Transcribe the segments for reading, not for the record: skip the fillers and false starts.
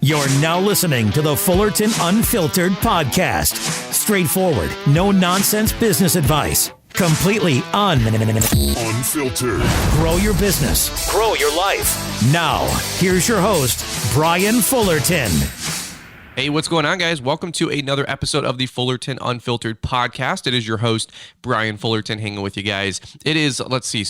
You're now listening to the Fullerton Unfiltered podcast. Straightforward, no nonsense business advice. Completely unfiltered. Grow your business. Grow your life. Now, here's your host, Brian Fullerton. Hey, what's going on, guys? Welcome to another episode of the Fullerton Unfiltered podcast. It is your host, Brian Fullerton, hanging with you guys. It is,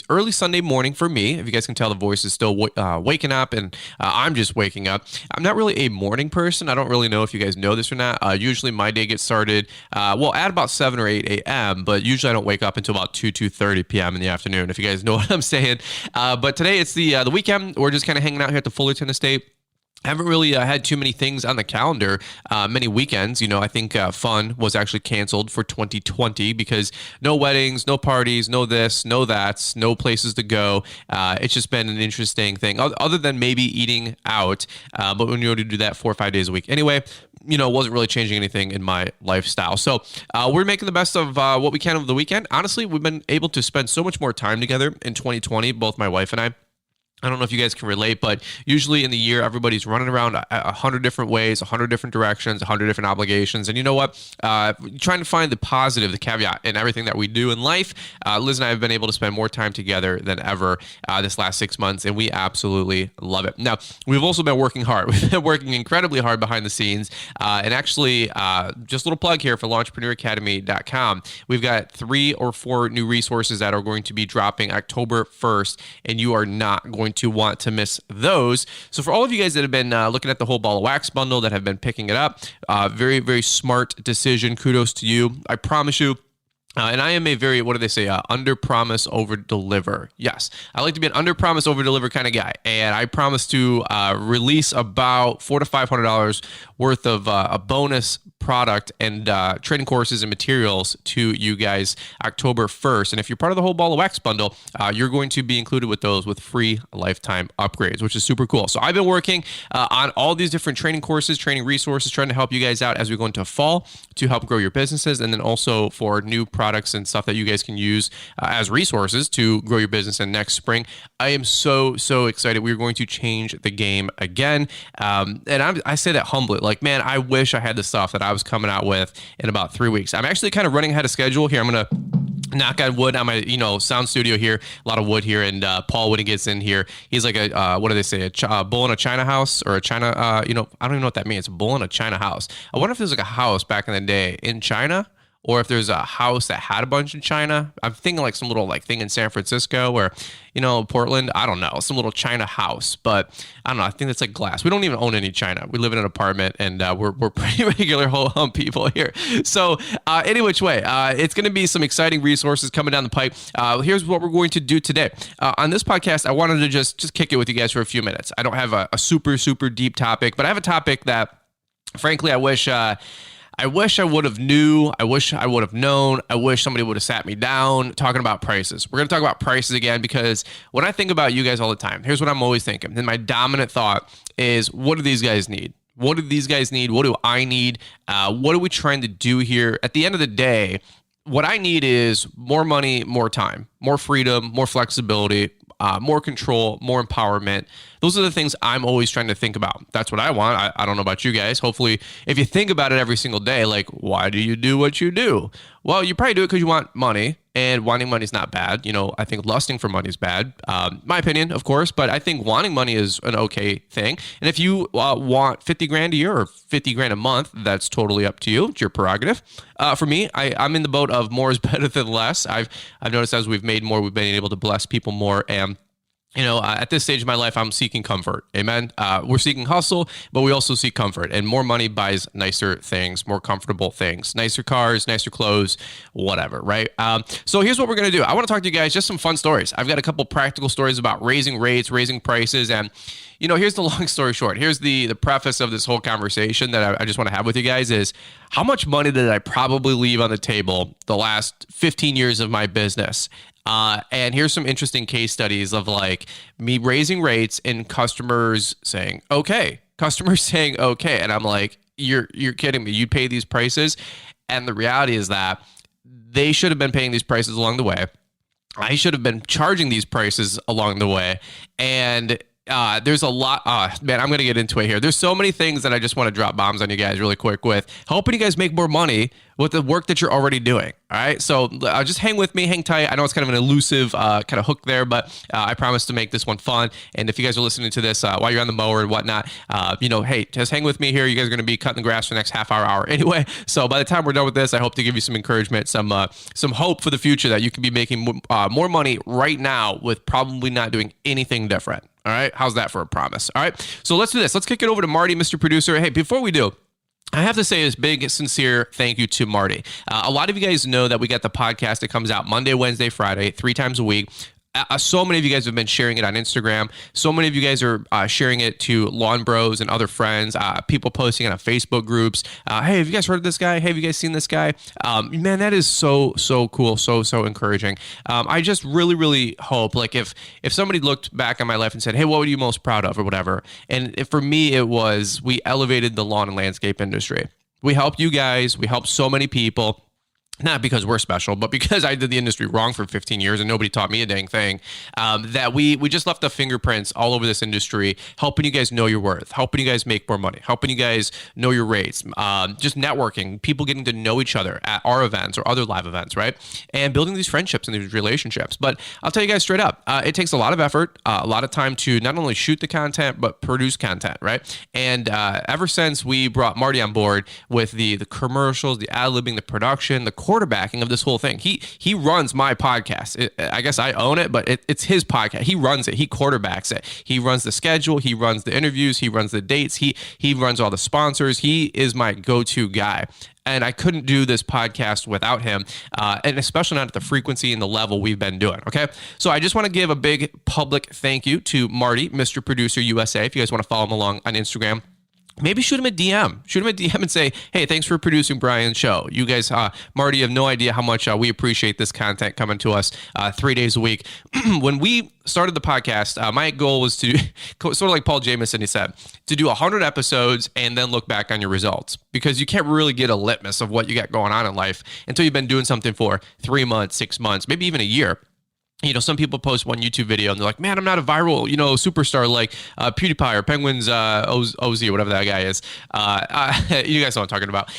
early Sunday morning for me. If you guys can tell, the voice is still waking up, and I'm just waking up. I'm not really a morning person. I don't really know if you guys know this or not. Usually my day gets started, at about 7 or 8 a.m., but usually I don't wake up until about 2:30 p.m. in the afternoon, if you guys know what I'm saying. But today it's the weekend. We're just kind of hanging out here at the Fullerton Estate. I haven't really had too many things on the calendar, many weekends. You know, I think fun was actually canceled for 2020 because no weddings, no parties, no this, no that, no places to go. It's just been an interesting thing, other than maybe eating out. But when you already do that 4 or 5 days a week. Anyway, you know, it wasn't really changing anything in my lifestyle. So we're making the best of what we can of the weekend. Honestly, we've been able to spend so much more time together in 2020, both my wife and I. I don't know if you guys can relate, but usually in the year, everybody's running around 100 different ways, 100 different directions, 100 different obligations. And you know what? Trying to find the positive, the caveat in everything that we do in life. Liz and I have been able to spend more time together than ever this last 6 months, and we absolutely love it. Now, we've also been working hard. We've been working incredibly hard behind the scenes. And actually, just a little plug here for LaunchpreneurAcademy.com. We've got 3 or 4 new resources that are going to be dropping October 1st, and you are not going to want to miss those. So for all of you guys that have been looking at the whole ball of wax bundle, that have been picking it up, very, very smart decision. Kudos to you. I promise you. And I am a very, under promise, over deliver. Yes, I like to be an under promise, over deliver kind of guy. And I promise to release about $400 to $500 worth of a bonus product and training courses and materials to you guys October 1st. And if you're part of the whole ball of wax bundle, you're going to be included with those with free lifetime upgrades, which is super cool. So I've been working on all these different training courses, training resources, trying to help you guys out as we go into fall to help grow your businesses, and then also for new products and stuff that you guys can use as resources to grow your business in next spring. I am so excited. We're going to change the game again. And I say that humbly, like, man, I wish I had the stuff that I was coming out with in about 3 weeks. I'm actually kind of running ahead of schedule here. I'm going to knock on wood on my, sound studio here, a lot of wood here. And Paul, when he gets in here, he's like a, what do they say? A bull in a China house, or a China, I don't even know what that means. A bull in a China house. I wonder if there's like a house back in the day in China, or if there's a house that had a bunch in China. I'm thinking like some little thing in San Francisco or, Portland. I don't know, some little China house. But I don't know. I think that's like glass. We don't even own any China. We live in an apartment, and we're pretty regular ho-hum people here. So any which way, it's going to be some exciting resources coming down the pipe. Here's what we're going to do today. On this podcast, I wanted to just kick it with you guys for a few minutes. I don't have a super, super deep topic, but I have a topic that, frankly, I wish I would have knew. I wish I would have known. I wish somebody would have sat me down talking about prices. We're going to talk about prices again, because when I think about you guys all the time, here's what I'm always thinking. And my dominant thought is, what do these guys need? What do these guys need? What do I need? What are we trying to do here? At the end of the day, what I need is more money, more time, more freedom, more flexibility, more control, more empowerment. Those are the things I'm always trying to think about. That's what I want. I don't know about you guys. Hopefully, if you think about it every single day, like, why do you do what you do? Well, you probably do it because you want money, and wanting money is not bad. I think lusting for money is bad. My opinion, of course, but I think wanting money is an okay thing. And if you want 50 grand a year or 50 grand a month, that's totally up to you. It's your prerogative. For me, I'm in the boat of more is better than less. I've noticed as we've made more, we've been able to bless people more. And at this stage of my life, I'm seeking comfort. Amen. We're seeking hustle, but we also seek comfort. And more money buys nicer things, more comfortable things, nicer cars, nicer clothes, whatever, right? So here's what we're going to do. I want to talk to you guys just some fun stories. I've got a couple practical stories about raising rates, raising prices, and here's the long story short. Here's the preface of this whole conversation that I just want to have with you guys is, how much money did I probably leave on the table the last 15 years of my business? And here's some interesting case studies of me raising rates and customers saying, okay. And I'm like, you're kidding me. You pay these prices. And the reality is that they should have been paying these prices along the way. I should have been charging these prices along the way. And there's a lot, man, I'm going to get into it here. There's so many things that I just want to drop bombs on you guys really quick with, helping you guys make more money with the work that you're already doing. All right. So just hang with me, hang tight. I know it's kind of an elusive kind of hook there, but I promise to make this one fun. And if you guys are listening to this while you're on the mower and whatnot, hey, just hang with me here. You guys are going to be cutting the grass for the next half hour anyway. So by the time we're done with this, I hope to give you some encouragement, some hope for the future that you can be making more money right now with probably not doing anything different. All right. How's that for a promise? All right. So let's do this. Let's kick it over to Marty, Mr. Producer. Hey, before we do, I have to say this big, sincere thank you to Marty. A lot of you guys know that we got the podcast that comes out Monday, Wednesday, Friday, 3 times a week. So many of you guys have been sharing it on Instagram. So many of you guys are sharing it to lawn bros and other friends, people posting it on Facebook groups. Hey, have you guys heard of this guy? Hey, have you guys seen this guy? Man, that is so cool. So encouraging. I just really hope, like, if somebody looked back on my life and said, hey, what were you most proud of or whatever? And for me, it was we elevated the lawn and landscape industry. We helped you guys. We helped so many people. Not because we're special, but because I did the industry wrong for 15 years and nobody taught me a dang thing, that we just left the fingerprints all over this industry, helping you guys know your worth, helping you guys make more money, helping you guys know your rates, just networking, people getting to know each other at our events or other live events, right? And building these friendships and these relationships. But I'll tell you guys straight up, it takes a lot of effort, a lot of time to not only shoot the content, but produce content, right? And ever since we brought Marty on board with the commercials, the ad-libbing, the production, the quarterbacking of this whole thing. He runs my podcast. I guess I own it, but it's his podcast. He runs it. He quarterbacks it. He runs the schedule. He runs the interviews. He runs the dates. He runs all the sponsors. He is my go-to guy. And I couldn't do this podcast without him, and especially not at the frequency and the level we've been doing, okay? So I just want to give a big public thank you to Marty, Mr. Producer USA. If you guys want to follow him along on Instagram, maybe shoot him a DM. Shoot him a DM and say, hey, thanks for producing Brian's show. You guys, Marty, have no idea how much we appreciate this content coming to us 3 days a week. When we started the podcast, my goal was to, sort of like Paul Jameson, he said, to do 100 episodes and then look back on your results. Because you can't really get a litmus of what you got going on in life until you've been doing something for 3 months, 6 months, maybe even a year. You know, some people post one YouTube video and they're like, man, I'm not a viral, superstar like PewDiePie or Penguins OZ or whatever that guy is. You guys know what I'm talking about.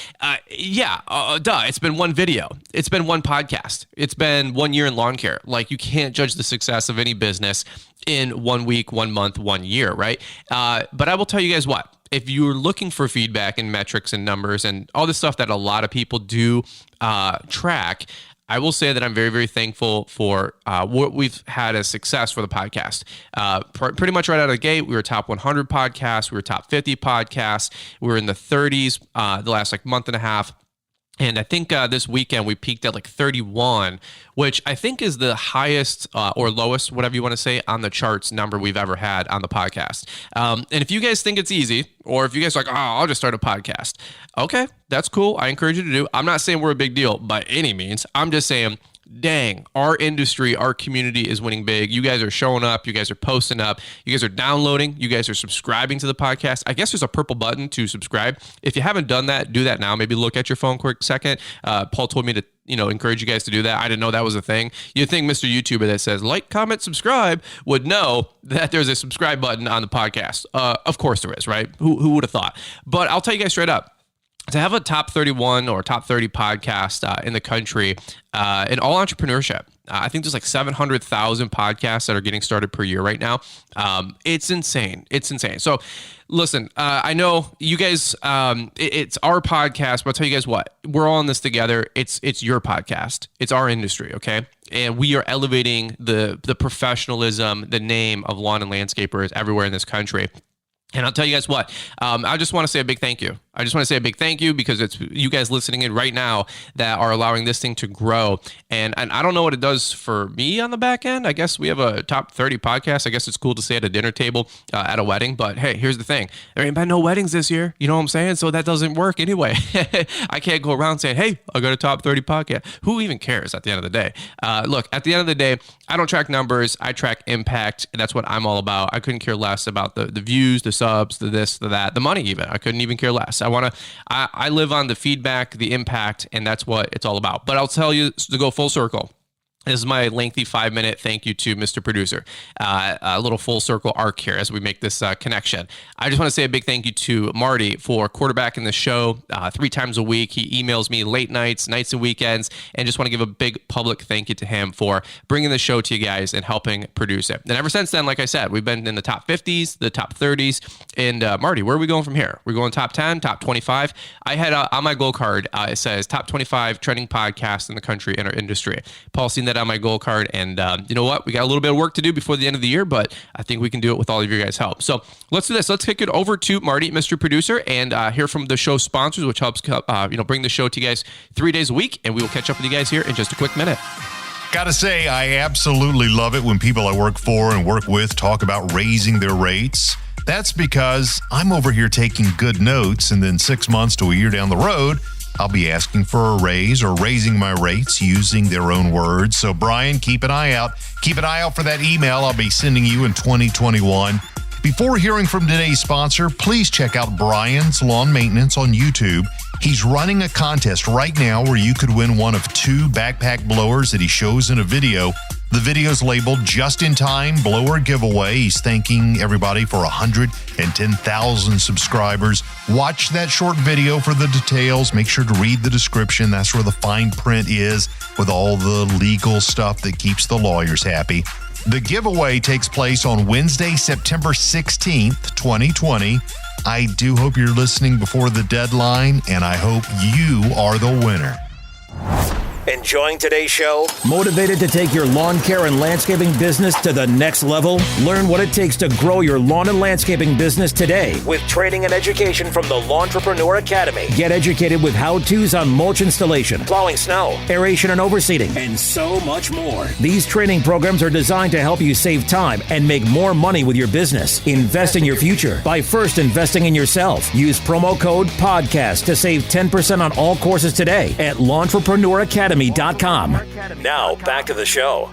Duh. It's been one video. It's been one podcast. It's been 1 year in lawn care. Like, you can't judge the success of any business in 1 week, 1 month, 1 year, right? But I will tell you guys what. If you're looking for feedback and metrics and numbers and all this stuff that a lot of people do track, I will say that I'm very, very thankful for what we've had as success for the podcast. Pretty much right out of the gate, we were top 100 podcasts. We were top 50 podcasts. We were in the 30s the last month and a half. And I think this weekend we peaked at 31, which I think is the highest or lowest, whatever you want to say, on the charts number we've ever had on the podcast. And if you guys think it's easy, or if you guys are like, oh, I'll just start a podcast. Okay, that's cool. I encourage you to do. I'm not saying we're a big deal by any means. I'm just saying, dang, our industry, our community is winning big. You guys are showing up. You guys are posting up. You guys are downloading. You guys are subscribing to the podcast. I guess there's a purple button to subscribe. If you haven't done that, do that now. Maybe look at your phone quick second. Paul told me to encourage you guys to do that. I didn't know that was a thing. You'd think Mr. YouTuber that says like, comment, subscribe would know that there's a subscribe button on the podcast. Of course there is, right? Who would have thought? But I'll tell you guys straight up. To have a top 31 or top 30 podcast in the country in all entrepreneurship, I think there's 700,000 podcasts that are getting started per year right now. It's insane. It's insane. So listen, I know you guys, it's our podcast, but I'll tell you guys what, we're all in this together. It's your podcast. It's our industry. Okay. And we are elevating the professionalism, the name of lawn and landscapers everywhere in this country. And I'll tell you guys what, I just want to say a big thank you. I just want to say a big thank you because it's you guys listening in right now that are allowing this thing to grow. And I don't know what it does for me on the back end. I guess we have a top 30 podcast. I guess it's cool to say at a dinner table at a wedding. But hey, here's the thing. There ain't been no weddings this year. You know what I'm saying? So that doesn't work anyway. I can't go around saying, hey, I got a top 30 podcast. Who even cares at the end of the day? Look, at the end of the day, I don't track numbers. I track impact. And that's what I'm all about. I couldn't care less about the views, the subs, the this, the that, the money even. I couldn't even care less. I live on the feedback, the impact, and that's what it's all about. But I'll tell you to go full circle. This is my lengthy 5-minute thank you to Mr. Producer. A little full circle arc here as we make this connection. I just want to say a big thank you to Marty for quarterbacking the show 3 times a week. He emails me late nights and weekends, and just want to give a big public thank you to him for bringing the show to you guys and helping produce it. And ever since then, like I said, we've been in the top 50s, the top 30s. And Marty, where are we going from here? We're going top 10, top 25. I had on my goal card, it says top 25 trending podcasts in the country in our industry. Paul's seen that on my goal card, and you know what, we got a little bit of work to do before the end of the year, but I think we can do it with all of your guys' help. So let's do this. Let's kick it over to Marty, Mr. Producer, and hear from the show sponsors, which helps bring the show to you guys 3 days a week, and we will catch up with you guys here in just a quick minute. Gotta say, I absolutely love it when people I work for and work with talk about raising their rates. That's because I'm over here taking good notes, and then 6 months to a year down the road, I'll be asking for a raise or raising my rates using their own words. So, Brian, keep an eye out. Keep an eye out for that email I'll be sending you in 2021. Before hearing from today's sponsor, please check out Brian's Lawn Maintenance on YouTube. He's running a contest right now where you could win one of 2 backpack blowers that he shows in a video. The video's labeled Just in Time Blower Giveaway. He's thanking everybody for 110,000 subscribers. Watch that short video for the details. Make sure to read the description. That's where the fine print is with all the legal stuff that keeps the lawyers happy. The giveaway takes place on Wednesday, September 16th, 2020. I do hope you're listening before the deadline, and I hope you are the winner. Enjoying today's show? Motivated to take your lawn care and landscaping business to the next level? Learn what it takes to grow your lawn and landscaping business today with training and education from the Lawntrepreneur Academy. Get educated with how-tos on mulch installation, plowing snow, aeration and overseeding, and so much more. These training programs are designed to help you save time and make more money with your business. Invest in your future by first investing in yourself. Use promo code PODCAST to save 10% on all courses today at LawnTrepreneurAcademy.com. Now, back to the show.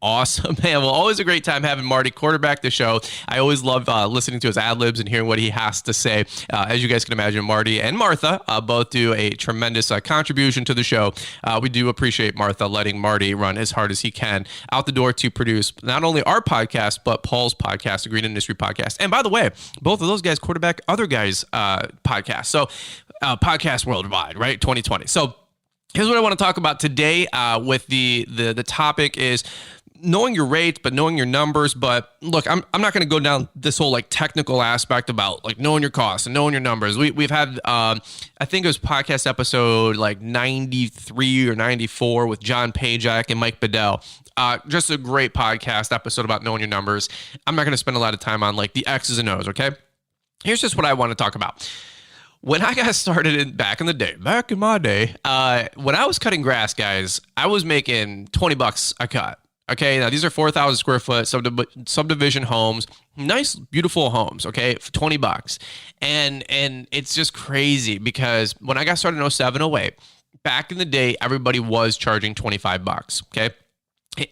Awesome, man. Well, always a great time having Marty quarterback the show. I always love listening to his ad-libs and hearing what he has to say. As you guys can imagine, Marty and Martha both do a tremendous contribution to the show. We do appreciate Martha letting Marty run as hard as he can out the door to produce not only our podcast, but Paul's podcast, the Green Industry Podcast. And by the way, both of those guys quarterback other guys' podcasts. So podcast worldwide, right? 2020. So here's what I want to talk about today with the topic is knowing your rates, but knowing your numbers. But look, I'm not going to go down this whole like technical aspect about like knowing your costs and knowing your numbers. We've had, I think it was podcast episode like 93 or 94 with John Pajak and Mike Bedell. Just a great podcast episode about knowing your numbers. I'm not going to spend a lot of time on like the X's and O's, okay? Here's just what I want to talk about. When I got started back in my day, when I was cutting grass, guys, I was making $20 a cut. Okay, now these are 4,000 square foot subdivision homes, nice, beautiful homes. Okay, for $20, and it's just crazy because when I got started in 07, 08, back in the day, everybody was charging $25. Okay,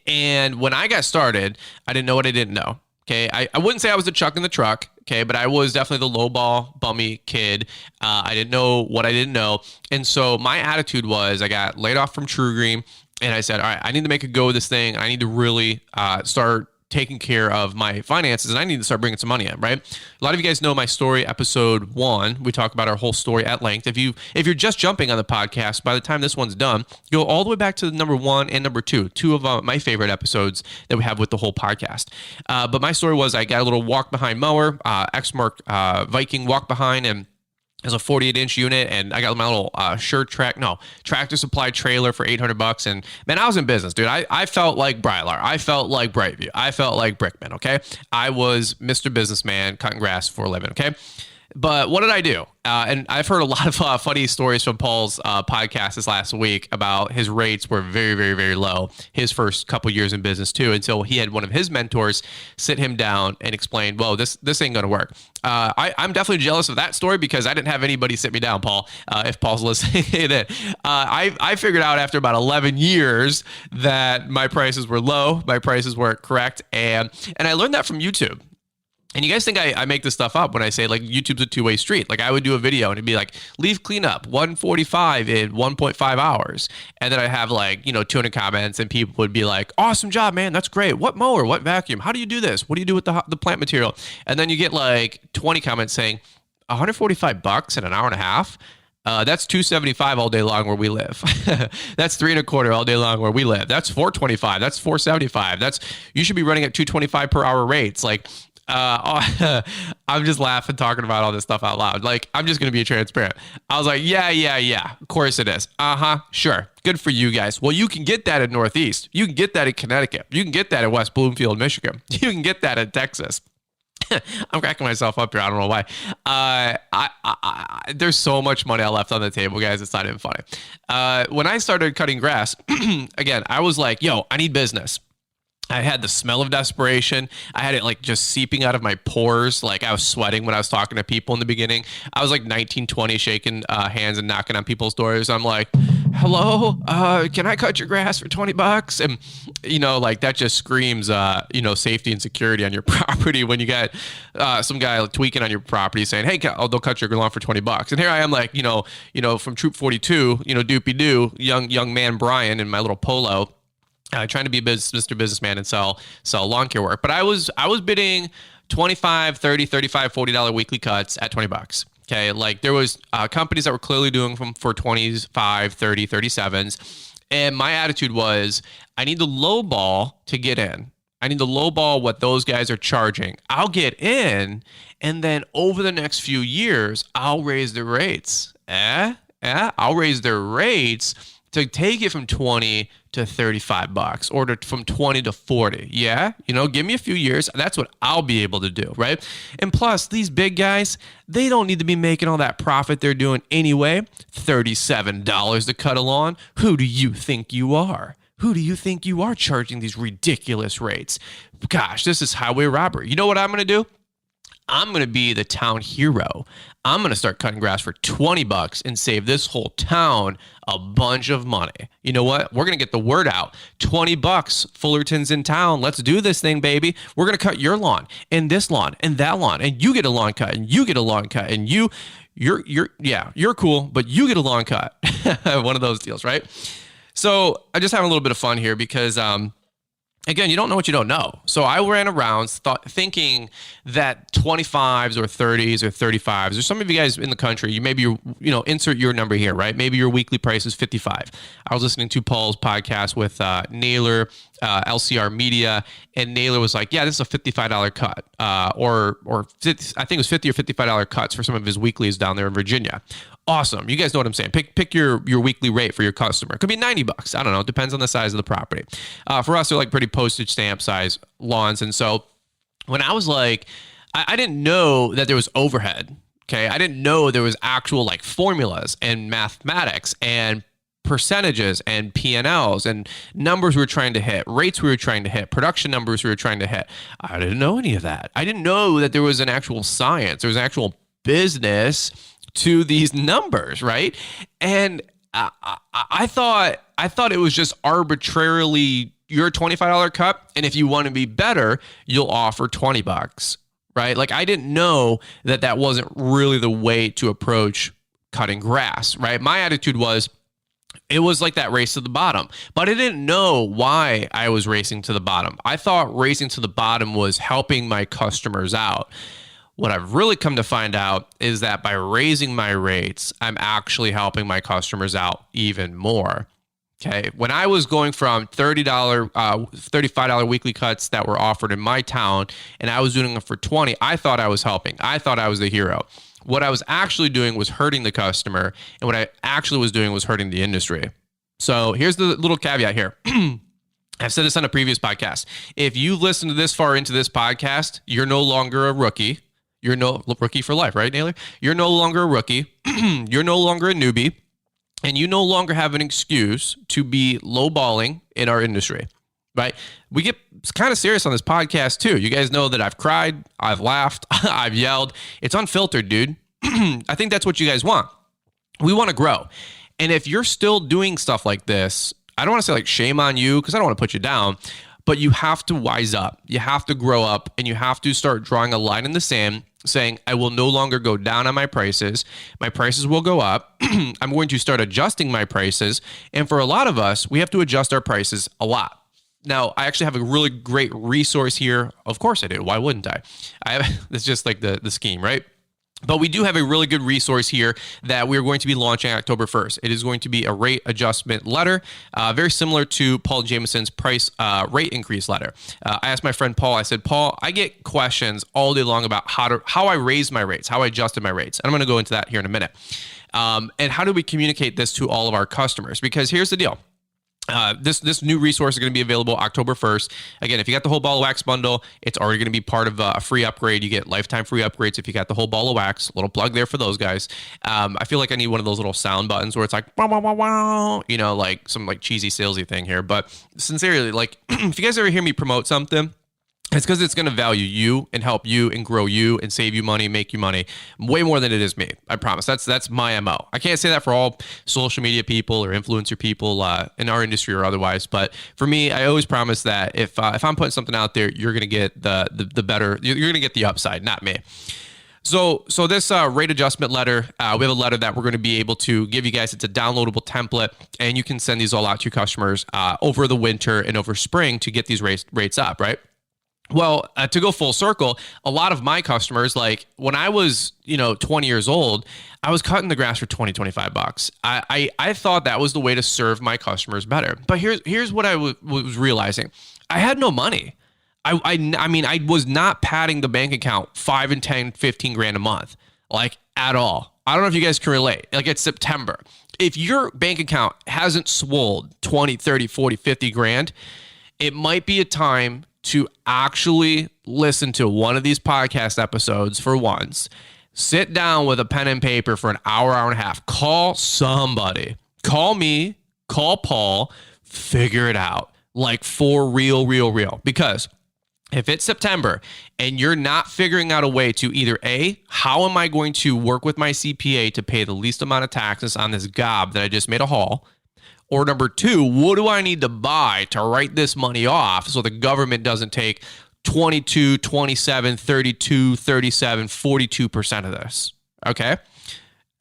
and when I got started, I didn't know what I didn't know. Okay, I wouldn't say I was a chuck in the truck, okay, but I was definitely the lowball, bummy kid. I didn't know what I didn't know. And so my attitude was I got laid off from TruGreen, and I said, all right, I need to make a go of this thing. I need to really start taking care of my finances, and I need to start bringing some money in, right? A lot of you guys know my story, episode 1. We talk about our whole story at length. If you're just jumping on the podcast, by the time this one's done, go all the way back to number 1 and number 2 of my favorite episodes that we have with the whole podcast. But my story was I got a little walk-behind mower, Exmark Viking walk-behind, and it's a 48-inch unit, and I got my little Tractor Supply trailer for $800. And man, I was in business, dude. I felt like Brylar. I felt like Brightview. I felt like Brickman. Okay, I was Mr. Businessman cutting grass for a living. Okay. But what did I do? And I've heard a lot of funny stories from Paul's podcast this last week about his rates were very, very, very low his first couple years in business too, until he had one of his mentors sit him down and explain, "Whoa, this ain't gonna work." I'm definitely jealous of that story because I didn't have anybody sit me down, Paul. If Paul's listening, I figured out after about 11 years that my prices were low, my prices weren't correct, and I learned that from YouTube. And you guys think I make this stuff up when I say like YouTube's a two-way street. Like I would do a video and it'd be like leaf cleanup 145 in 1.5 hours. And then I have like, 200 comments and people would be like, awesome job, man. That's great. What mower? What vacuum? How do you do this? What do you do with the plant material? And then you get like 20 comments saying $145 in an hour and a half. That's $275 all day long where we live. That's $3.25 all day long where we live. That's $425. That's $475. You should be running at $225 per hour rates. Like, I'm just laughing talking about all this stuff out loud. Like, I'm just going to be transparent. I was like, yeah. Of course it is. Sure. Good for you guys. Well, you can get that in Northeast. You can get that in Connecticut. You can get that in West Bloomfield, Michigan. You can get that in Texas. I'm cracking myself up here. I don't know why. There's so much money I left on the table, guys. It's not even funny. When I started cutting grass, again, I was like, I need business. I had the smell of desperation. I had it like just seeping out of my pores. Like I was sweating when I was talking to people in the beginning. I was like 19, 20, shaking hands and knocking on people's doors. I'm like, hello, can I cut your grass for $20? And, like that just screams, safety and security on your property when you got some guy tweaking on your property saying, hey, they'll cut your lawn for $20. And here I am like, from Troop 42, doopy doo, young man Brian in my little polo. Trying to be Mr. Businessman and sell lawn care work. But I was bidding $25, $30, $35, $40 weekly cuts at $20. Okay. Like there was companies that were clearly doing them for 25, 30, 37s. And my attitude was, I need the low ball to get in. I need to lowball what those guys are charging. I'll get in. And then over the next few years, I'll raise the rates. I'll raise their rates to take it from 20 to $35 or from 20 to 40. Yeah. Give me a few years. That's what I'll be able to do. Right. And plus these big guys, they don't need to be making all that profit they're doing anyway. $37 to cut a lawn. Who do you think you are? Who do you think you are charging these ridiculous rates? Gosh, this is highway robbery. You know what I'm going to do? I'm going to be the town hero. I'm going to start cutting grass for $20 and save this whole town a bunch of money. You know what? We're going to get the word out. $20, Fullerton's in town. Let's do this thing, baby. We're going to cut your lawn and this lawn and that lawn. And you get a lawn cut and you get a lawn cut and you're cool, but you get a lawn cut. One of those deals, right? So I just having a little bit of fun here because, again, you don't know what you don't know. So I ran around thinking that 25s or 30s or 35s, or some of you guys in the country, insert your number here, right? Maybe your weekly price is 55. I was listening to Paul's podcast with Naylor, LCR Media, and Naylor was like, yeah, this is a $55 cut, or 50, I think it was $50 or $55 cuts for some of his weeklies down there in Virginia. Awesome. You guys know what I'm saying. Pick your weekly rate for your customer. It could be $90. I don't know. It depends on the size of the property. For us, they're like pretty postage stamp size lawns. And so when I was like, I didn't know that there was overhead. Okay. I didn't know there was actual like formulas and mathematics and percentages and P&Ls and numbers we were trying to hit, rates we were trying to hit, production numbers we were trying to hit. I didn't know any of that. I didn't know that there was an actual science. There was an actual business to these numbers, right? And I thought it was just arbitrarily your $25 cut, and if you want to be better, you'll offer $20, right? Like I didn't know that wasn't really the way to approach cutting grass, right? My attitude was, it was like that race to the bottom, but I didn't know why I was racing to the bottom. I thought racing to the bottom was helping my customers out. What I've really come to find out is that by raising my rates, I'm actually helping my customers out even more. Okay. When I was going from $35 weekly cuts that were offered in my town, and I was doing them for $20, I thought I was helping. I thought I was the hero. What I was actually doing was hurting the customer, and what I actually was doing was hurting the industry. So here's the little caveat here. I've said this on a previous podcast. If you listen to this far into this podcast, you're no longer a rookie. You're no rookie for life, right, Naylor? You're no longer a rookie. You're no longer a newbie. And you no longer have an excuse to be lowballing in our industry, right? We get kind of serious on this podcast too. You guys know that I've cried, I've laughed, I've yelled. It's unfiltered, dude. I think that's what you guys want. We want to grow. And if you're still doing stuff like this, I don't want to say like shame on you because I don't want to put you down. but you have to wise up. You have to grow up, and you have to start drawing a line in the sand saying, I will no longer go down on my prices. My prices will go up. I'm going to start adjusting my prices. And for a lot of us, we have to adjust our prices a lot. Now, I actually have a really great resource here. Of course I do. Why wouldn't I? It's just like the scheme, right? But we do have a really good resource here that we're going to be launching October 1st. It is going to be a rate adjustment letter, very similar to Paul Jameson's price rate increase letter. I asked my friend Paul, I said, Paul, I get questions all day long about how I raised my rates, how I adjusted my rates. And I'm going to go into that here in a minute. And how do we communicate this to all of our customers? Because here's the deal. This new resource is going to be available October 1st. Again, if you got the whole ball of wax bundle, it's already going to be part of a free upgrade. You get lifetime free upgrades if you got the whole ball of wax. Little plug there for those guys. I feel like I need one of those little sound buttons where it's like, wow, wow, wow, wow, you know, like some like cheesy salesy thing here. But sincerely, like if you guys ever hear me promote something, it's because it's going to value you and help you and grow you and save you money, make you money way more than it is me. I promise. That's my MO. I can't say that for all social media people or influencer people in our industry or otherwise. But for me, I always promise that if I'm putting something out there, you're going to get the better. You're going to get the upside, not me. So this rate adjustment letter, we have a letter that we're going to be able to give you guys. It's a downloadable template, and you can send these all out to your customers over the winter and over spring to get these rates up, right? Well, to go full circle, a lot of my customers, like when I was, 20 years old, I was cutting the grass for $20-25. I thought that was the way to serve my customers better. But here's what I was realizing. I had no money. I mean, I was not padding the bank account 5 and 10, 15 grand a month, like at all. I don't know if you guys can relate. Like it's September. If your bank account hasn't swolled 20, 30, 40, 50 grand, it might be a time to actually listen to one of these podcast episodes for once. Sit down with a pen and paper for an hour and a half. Call somebody. Call me. Call Paul. Figure it out. Like for real. Because if it's September and you're not figuring out a way to either A, how am I going to work with my CPA to pay the least amount of taxes on this gob that I just made a haul? Or number two, what do I need to buy to write this money off so the government doesn't take 22, 27, 32, 37, 42% of this? Okay.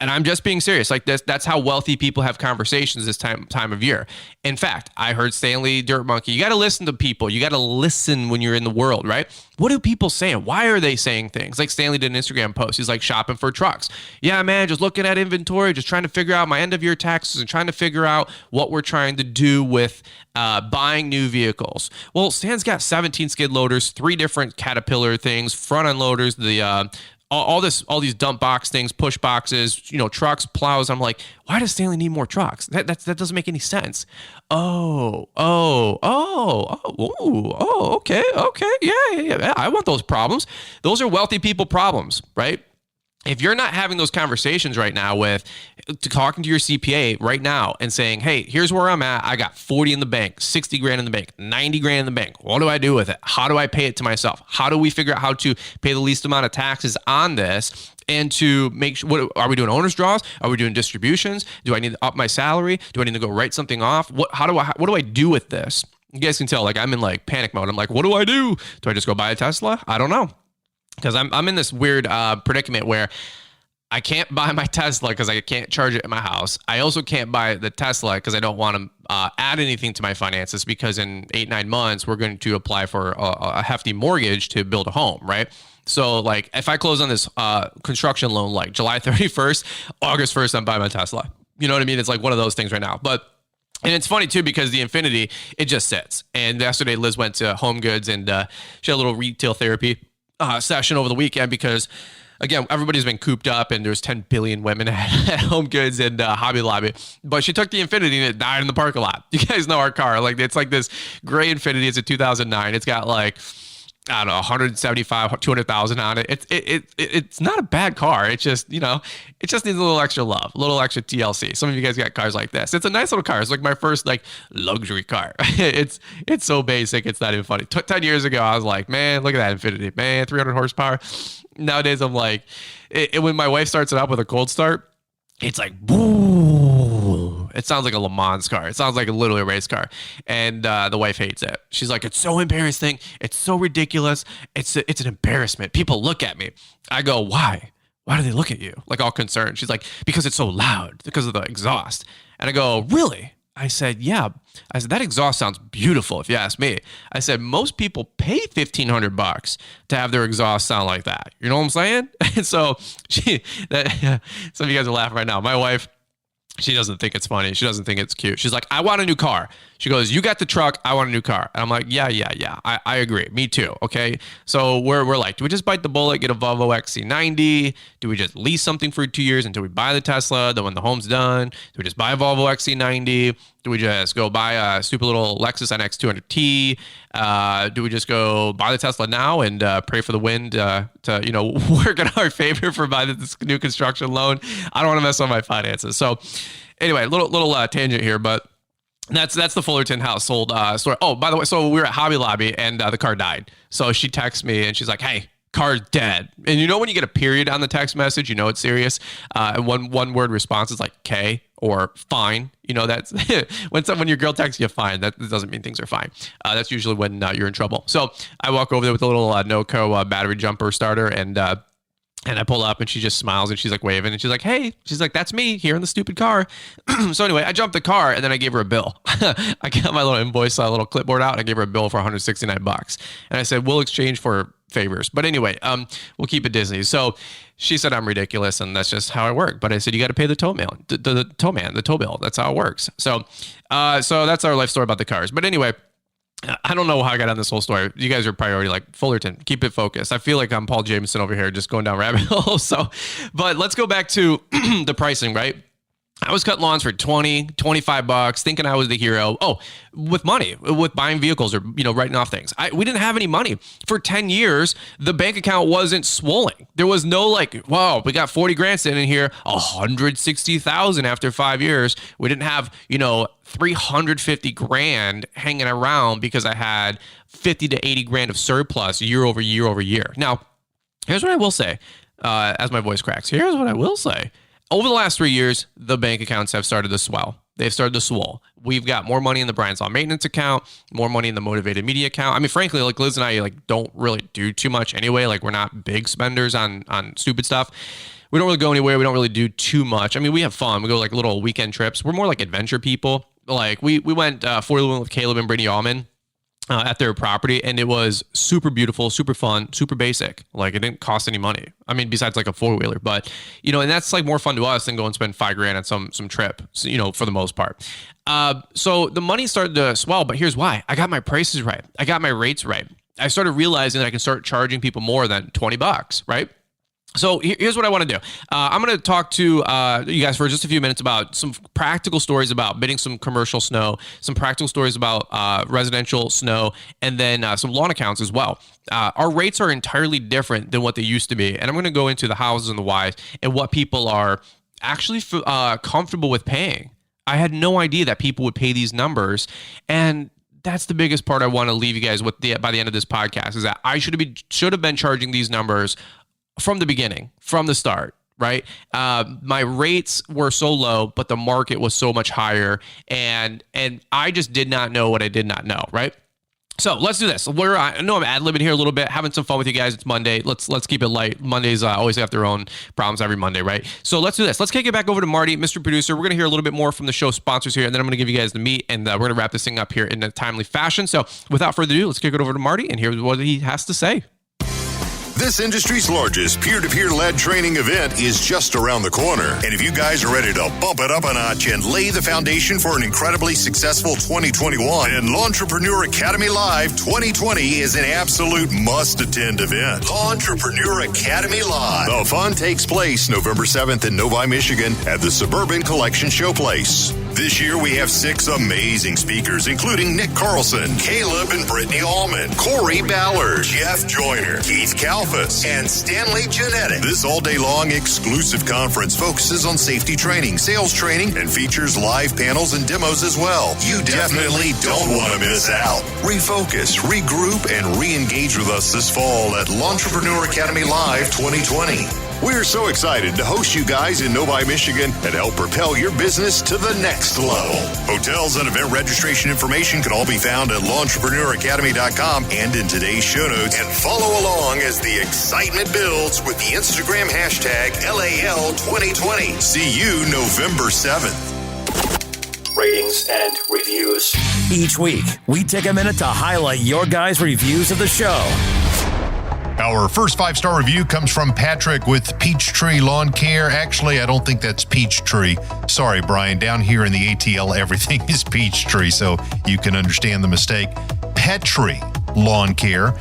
And I'm just being serious. Like this, that's how wealthy people have conversations this time of year. In fact, I heard Stanley Dirt Monkey. You got to listen to people. You got to listen when you're in the world, right? What do people saying? Why are they saying things? Like Stanley did an Instagram post. He's like shopping for trucks. Yeah, man, just looking at inventory, just trying to figure out my end of year taxes and trying to figure out what we're trying to do with buying new vehicles. Well, Stan's got 17 skid loaders, 3 different Caterpillar things, front end loaders, all these dump box things, push boxes, trucks, plows. I'm like, why does Stanley need more trucks? That doesn't make any sense. Okay. Yeah. I want those problems. Those are wealthy people problems, right? If you're not having those conversations right now with talking to your CPA right now and saying, hey, here's where I'm at. I got 40 in the bank, 60 grand in the bank, 90 grand in the bank. What do I do with it? How do I pay it to myself? How do we figure out how to pay the least amount of taxes on this? And to make sure, what are we doing? Owner's draws? Are we doing distributions? Do I need to up my salary? Do I need to go write something off? What do I do with this? You guys can tell, like I'm in like panic mode. I'm like, what do I do? Do I just go buy a Tesla? I don't know. Because I'm in this weird predicament where I can't buy my Tesla because I can't charge it in my house. I also can't buy the Tesla because I don't want to add anything to my finances, because in 8-9 months, we're going to apply for a hefty mortgage to build a home, right? So like if I close on this construction loan like July 31st, August 1st, I'm buying my Tesla. You know what I mean? It's like one of those things right now. And it's funny too, because the Infinity, it just sits. And yesterday Liz went to Home Goods and she had a little retail therapy session over the weekend because, again, everybody's been cooped up and there's 10 billion women at Home Goods and Hobby Lobby. But she took the Infinity and it died in the parking lot. You guys know our car. Like it's like this gray Infinity. It's a 2009. It's got like, I don't know, 175, 200,000 on it. It's not a bad car. It just, it just needs a little extra love, a little extra TLC. Some of you guys got cars like this. It's a nice little car. It's like my first like luxury car. It's so basic. It's not even funny. 10 years ago, I was like, man, look at that Infinity, man, 300 horsepower. Nowadays, I'm like, when my wife starts it up with a cold start, it's like, boo. it sounds like a Le Mans car. It sounds like literally a race car. And the wife hates it. She's like, it's so embarrassing. It's so ridiculous. It's an embarrassment. People look at me. I go, why? Why do they look at you? Like all concerned. She's like, because it's so loud, because of the exhaust. And I go, really? I said, yeah. I said, that exhaust sounds beautiful if you ask me. I said, most people pay $1,500 to have their exhaust sound like that. You know what I'm saying? And so some of you guys are laughing right now. My wife, she doesn't think it's funny. She doesn't think it's cute. She's like, I want a new car. She goes, you got the truck. I want a new car. And I'm like, yeah. I agree. Me too. Okay. So we're like, do we just bite the bullet, get a Volvo XC90? Do we just lease something for 2 years until we buy the Tesla? Then when the home's done, do we just buy a Volvo XC90? Do we just go buy a stupid little Lexus NX 200T? Do we just go buy the Tesla now and pray for the wind to work in our favor for buying this new construction loan? I don't want to mess up my finances. So anyway, little tangent here, but that's the Fullerton household story. Oh, by the way, so we were at Hobby Lobby and the car died. So she texts me and she's like, hey, car's dead. And you know when you get a period on the text message, you know it's serious. And one word response is like K or fine. You know, that's when your girl texts you fine, that doesn't mean things are fine. That's usually when you're in trouble. So I walk over there with a little Noco battery jumper starter and I pull up and she just smiles and she's like waving and she's like, hey, she's like, that's me here in the stupid car. So anyway, I jumped the car and then I gave her a bill. I got my little invoice, a little clipboard out, and I gave her a bill for $169. And I said, we'll exchange for favors. But anyway, we'll keep it Disney. So she said I'm ridiculous and that's just how I work. But I said, you got to pay the tow man, the tow bill. That's how it works. So that's our life story about the cars. But anyway, I don't know how I got on this whole story. You guys are priority, like Fullerton, keep it focused. I feel like I'm Paul Jameson over here, just going down rabbit hole. But let's go back to the pricing, right? I was cutting lawns for $20, $25, thinking I was the hero. Oh, with money, with buying vehicles or, writing off things. We didn't have any money. For 10 years, the bank account wasn't swollen. There was no like, wow, we got 40 grand sitting in here, 160,000 after 5 years. We didn't have, 350 grand hanging around because I had 50 to 80 grand of surplus year over year over year. Now, here's what I will say, as my voice cracks. Here's what I will say. Over the last 3 years, the bank accounts have started to swell. They've started to swell. We've got more money in the Brian's Law maintenance account, more money in the Motivated Media account. I mean, frankly, like Liz and I don't really do too much anyway. Like we're not big spenders on stupid stuff. We don't really go anywhere. We don't really do too much. I mean, we have fun. We go like little weekend trips. We're more like adventure people. Like we went 4-wheeling with Caleb and Brittany Allman at their property, and it was super beautiful, super fun, super basic. Like it didn't cost any money. I mean, besides like a 4-wheeler, but and that's like more fun to us than go and spend $5 grand on some trip, for the most part. So the money started to swell, but here's why. I got my prices right. I got my rates right. I started realizing that I can start charging people more than $20, right? So here's what I want to do. I'm going to talk to you guys for just a few minutes about some practical stories about bidding some commercial snow, some practical stories about residential snow, and then some lawn accounts as well. Our rates are entirely different than what they used to be. And I'm going to go into the houses and the whys and what people are actually comfortable with paying. I had no idea that people would pay these numbers. And that's the biggest part I want to leave you guys with by the end of this podcast is that I should have been charging these numbers from the beginning, from the start, right? My rates were so low, but the market was so much higher, and I just did not know what I did not know, right? So let's do this. I know I'm ad-libbing here a little bit, having some fun with you guys. It's Monday. Let's keep it light. Mondays always have their own problems every Monday, right? So let's do this. Let's kick it back over to Marty, Mr. Producer. We're going to hear a little bit more from the show sponsors here, and then I'm going to give you guys the meat, and we're going to wrap this thing up here in a timely fashion. So without further ado, let's kick it over to Marty and hear what he has to say. This industry's largest peer-to-peer led training event is just around the corner. And if you guys are ready to bump it up a notch and lay the foundation for an incredibly successful 2021, then Lawntrepreneur Academy Live 2020 is an absolute must-attend event. Lawntrepreneur Academy Live. The fun takes place November 7th in Novi, Michigan at the Suburban Collection Showplace. This year we have 6 amazing speakers, including Nick Carlson, Caleb and Brittany Allman, Corey Ballard, Jeff Joyner, Keith Kalfas, and Stanley Genetic. This all-day long exclusive conference focuses on safety training, sales training, and features live panels and demos as well. You definitely don't want to miss out. Refocus, regroup, and re-engage with us this fall at Lawntrepreneur Academy Live 2020. We're so excited to host you guys in Novi, Michigan and help propel your business to the next level. Hotels and event registration information can all be found at LAWntrepreneurAcademy.com and in today's show notes. And follow along as the excitement builds with the Instagram hashtag LAL2020. See you November 7th. Ratings and reviews. Each week, we take a minute to highlight your guys' reviews of the show. Our first 5-star review comes from Patrick with Peachtree Lawn Care. Actually, I don't think that's Peachtree. Sorry, Brian. Down here in the ATL, everything is Peachtree, so you can understand the mistake. Petrie Lawn Care.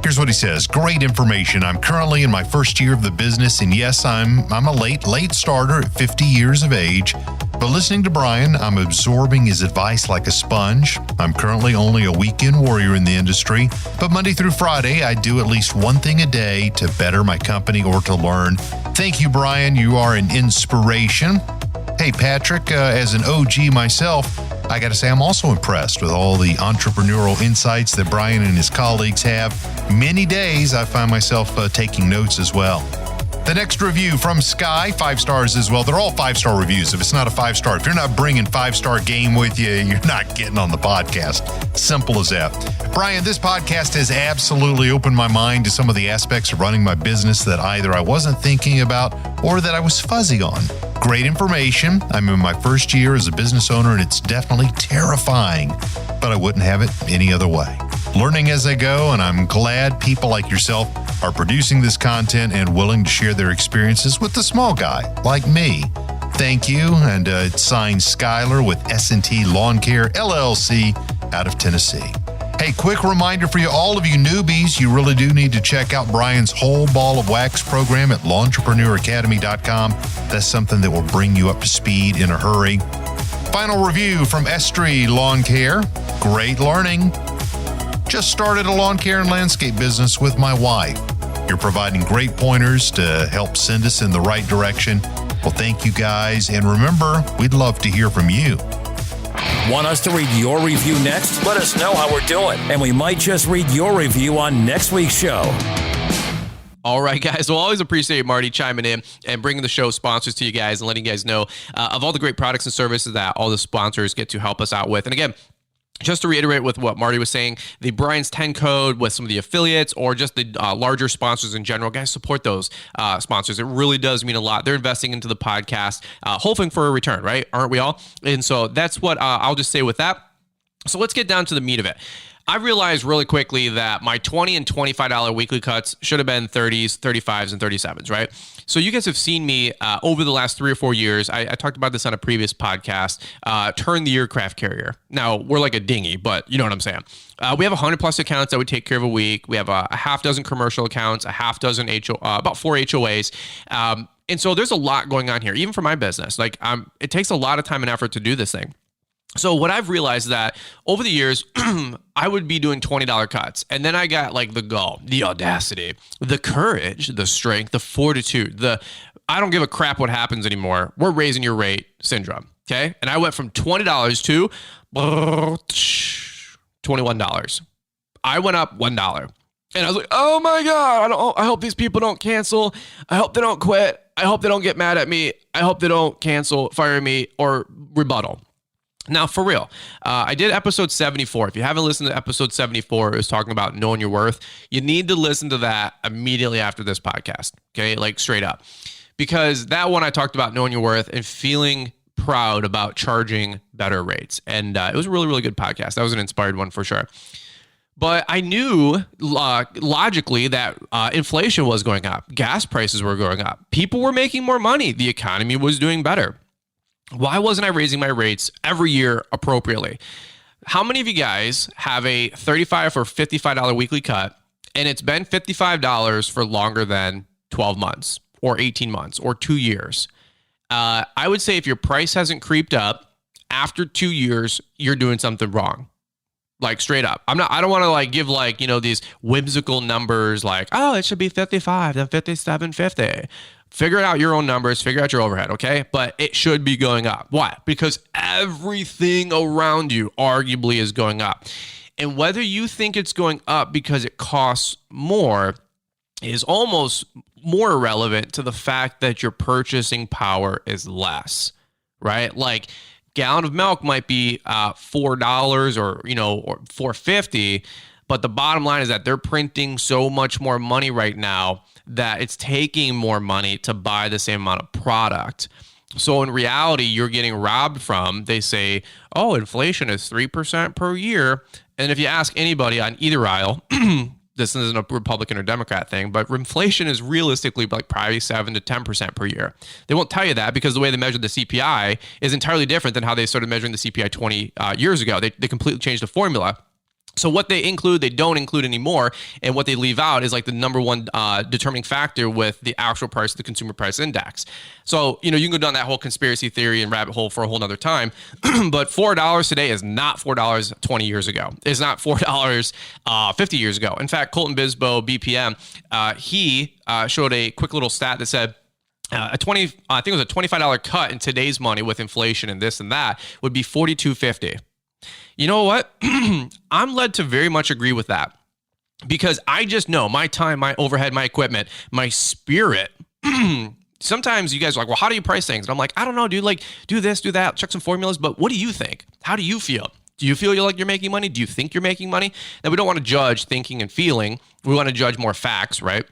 Here's what he says. Great information. I'm currently in my first year of the business, and yes, I'm a late starter at 50 years of age. But listening to Brian, I'm absorbing his advice like a sponge. I'm currently only a weekend warrior in the industry, but Monday through Friday, I do at least one thing a day to better my company or to learn. Thank you, Brian. You are an inspiration. Hey, Patrick, as an OG myself, I got to say I'm also impressed with all the entrepreneurial insights that Brian and his colleagues have. Many days I find myself taking notes as well. The next review from Sky, 5 stars as well. They're all 5-star reviews. If it's not a 5-star, if you're not bringing 5-star game with you, you're not getting on the podcast. Simple as that. Brian, this podcast has absolutely opened my mind to some of the aspects of running my business that either I wasn't thinking about or that I was fuzzy on. Great information. I'm in my first year as a business owner, and it's definitely terrifying, but I wouldn't have it any other way. Learning as I go, and I'm glad people like yourself are producing this content and willing to share their experiences with the small guy like me. Thank you, and it's signed Skylar with S&T Lawn Care, LLC, out of Tennessee. Hey, quick reminder for you, all of you newbies, you really do need to check out Brian's Whole Ball of Wax program at LAWntrepreneurAcademy.com. That's something that will bring you up to speed in a hurry. Final review from Estrie Lawn Care. Great learning. Just started a lawn care and landscape business with my wife. You're providing great pointers to help send us in the right direction. Well, thank you guys. And remember, we'd love to hear from you. Want us to read your review next? Let us know how we're doing, and we might just read your review on next week's show. All right, guys. Well, always appreciate Marty chiming in and bringing the show sponsors to you guys and letting you guys know of all the great products and services that all the sponsors get to help us out with. And again, just to reiterate with what Marty was saying, the Brian's 10 code with some of the affiliates or just the larger sponsors in general, guys, support those sponsors. It really does mean a lot. They're investing into the podcast, hoping for a return, right? Aren't we all? And so that's what I'll just say with that. So let's get down to the meat of it. I realized really quickly that my $20 and $25 weekly cuts should have been 30s, 35s, and 37s, right? So you guys have seen me over the last 3 or 4 years. I talked about this on a previous podcast, turn the aircraft carrier. Now, we're like a dinghy, but you know what I'm saying. We have 100 plus accounts that we take care of a week. We have a half dozen commercial accounts, a half dozen, about 4 HOAs. And so there's a lot going on here, even for my business. Like it takes a lot of time and effort to do this thing. So what I've realized that over the years, I would be doing $20 cuts. And then I got like the gall, the audacity, the courage, the strength, the fortitude, I don't give a crap what happens anymore. We're raising your rate syndrome. Okay. And I went from $20 to $21. I went up $1. And I was like, oh my God, I hope these people don't cancel. I hope they don't quit. I hope they don't get mad at me. I hope they don't cancel, fire me, or rebuttal. Now, for real, I did episode 74. If you haven't listened to episode 74, it was talking about knowing your worth. You need to listen to that immediately after this podcast, okay? Like straight up. Because that one I talked about knowing your worth and feeling proud about charging better rates. And it was a really, really good podcast. That was an inspired one for sure. But I knew logically that inflation was going up. Gas prices were going up. People were making more money. The economy was doing better. Why wasn't I raising my rates every year appropriately? How many of you guys have a $35 or $55 weekly cut and it's been $55 for longer than 12 months or 18 months or 2 years? I would say if your price hasn't creeped up after 2 years, you're doing something wrong. Like straight up. I don't want to like give like, these whimsical numbers like, oh, it should be 55, then 57.50. Figure out your own numbers, figure out your overhead, okay? But it should be going up. Why? Because everything around you arguably is going up. And whether you think it's going up because it costs more is almost more irrelevant to the fact that your purchasing power is less, right? Like gallon of milk might be $4 or $4.50, but the bottom line is that they're printing so much more money right now that it's taking more money to buy the same amount of product. So in reality, you're getting robbed from, they say, oh, inflation is 3% per year. And if you ask anybody on either aisle, this isn't a Republican or Democrat thing, but inflation is realistically like probably 7 to 10% per year. They won't tell you that because the way they measure the CPI is entirely different than how they started measuring the CPI 20 years ago. They completely changed the formula. So what they include, they don't include anymore. And what they leave out is like the number one determining factor with the actual price of the consumer price index. So, you can go down that whole conspiracy theory and rabbit hole for a whole nother time. But $4 today is not $4 20 years ago. It's not $4 50 years ago. In fact, Colton Bisbo, BPM, he showed a quick little stat that said, I think it was a $25 cut in today's money with inflation and this and that would be $42.50. You know what? I'm led to very much agree with that because I just know my time, my overhead, my equipment, my spirit. Sometimes you guys are like, well, how do you price things? And I'm like, I don't know, dude. Like, do this, do that, check some formulas. But what do you think? How do you feel? Do you feel like you're making money? Do you think you're making money? Now, we don't want to judge thinking and feeling. We want to judge more facts, right?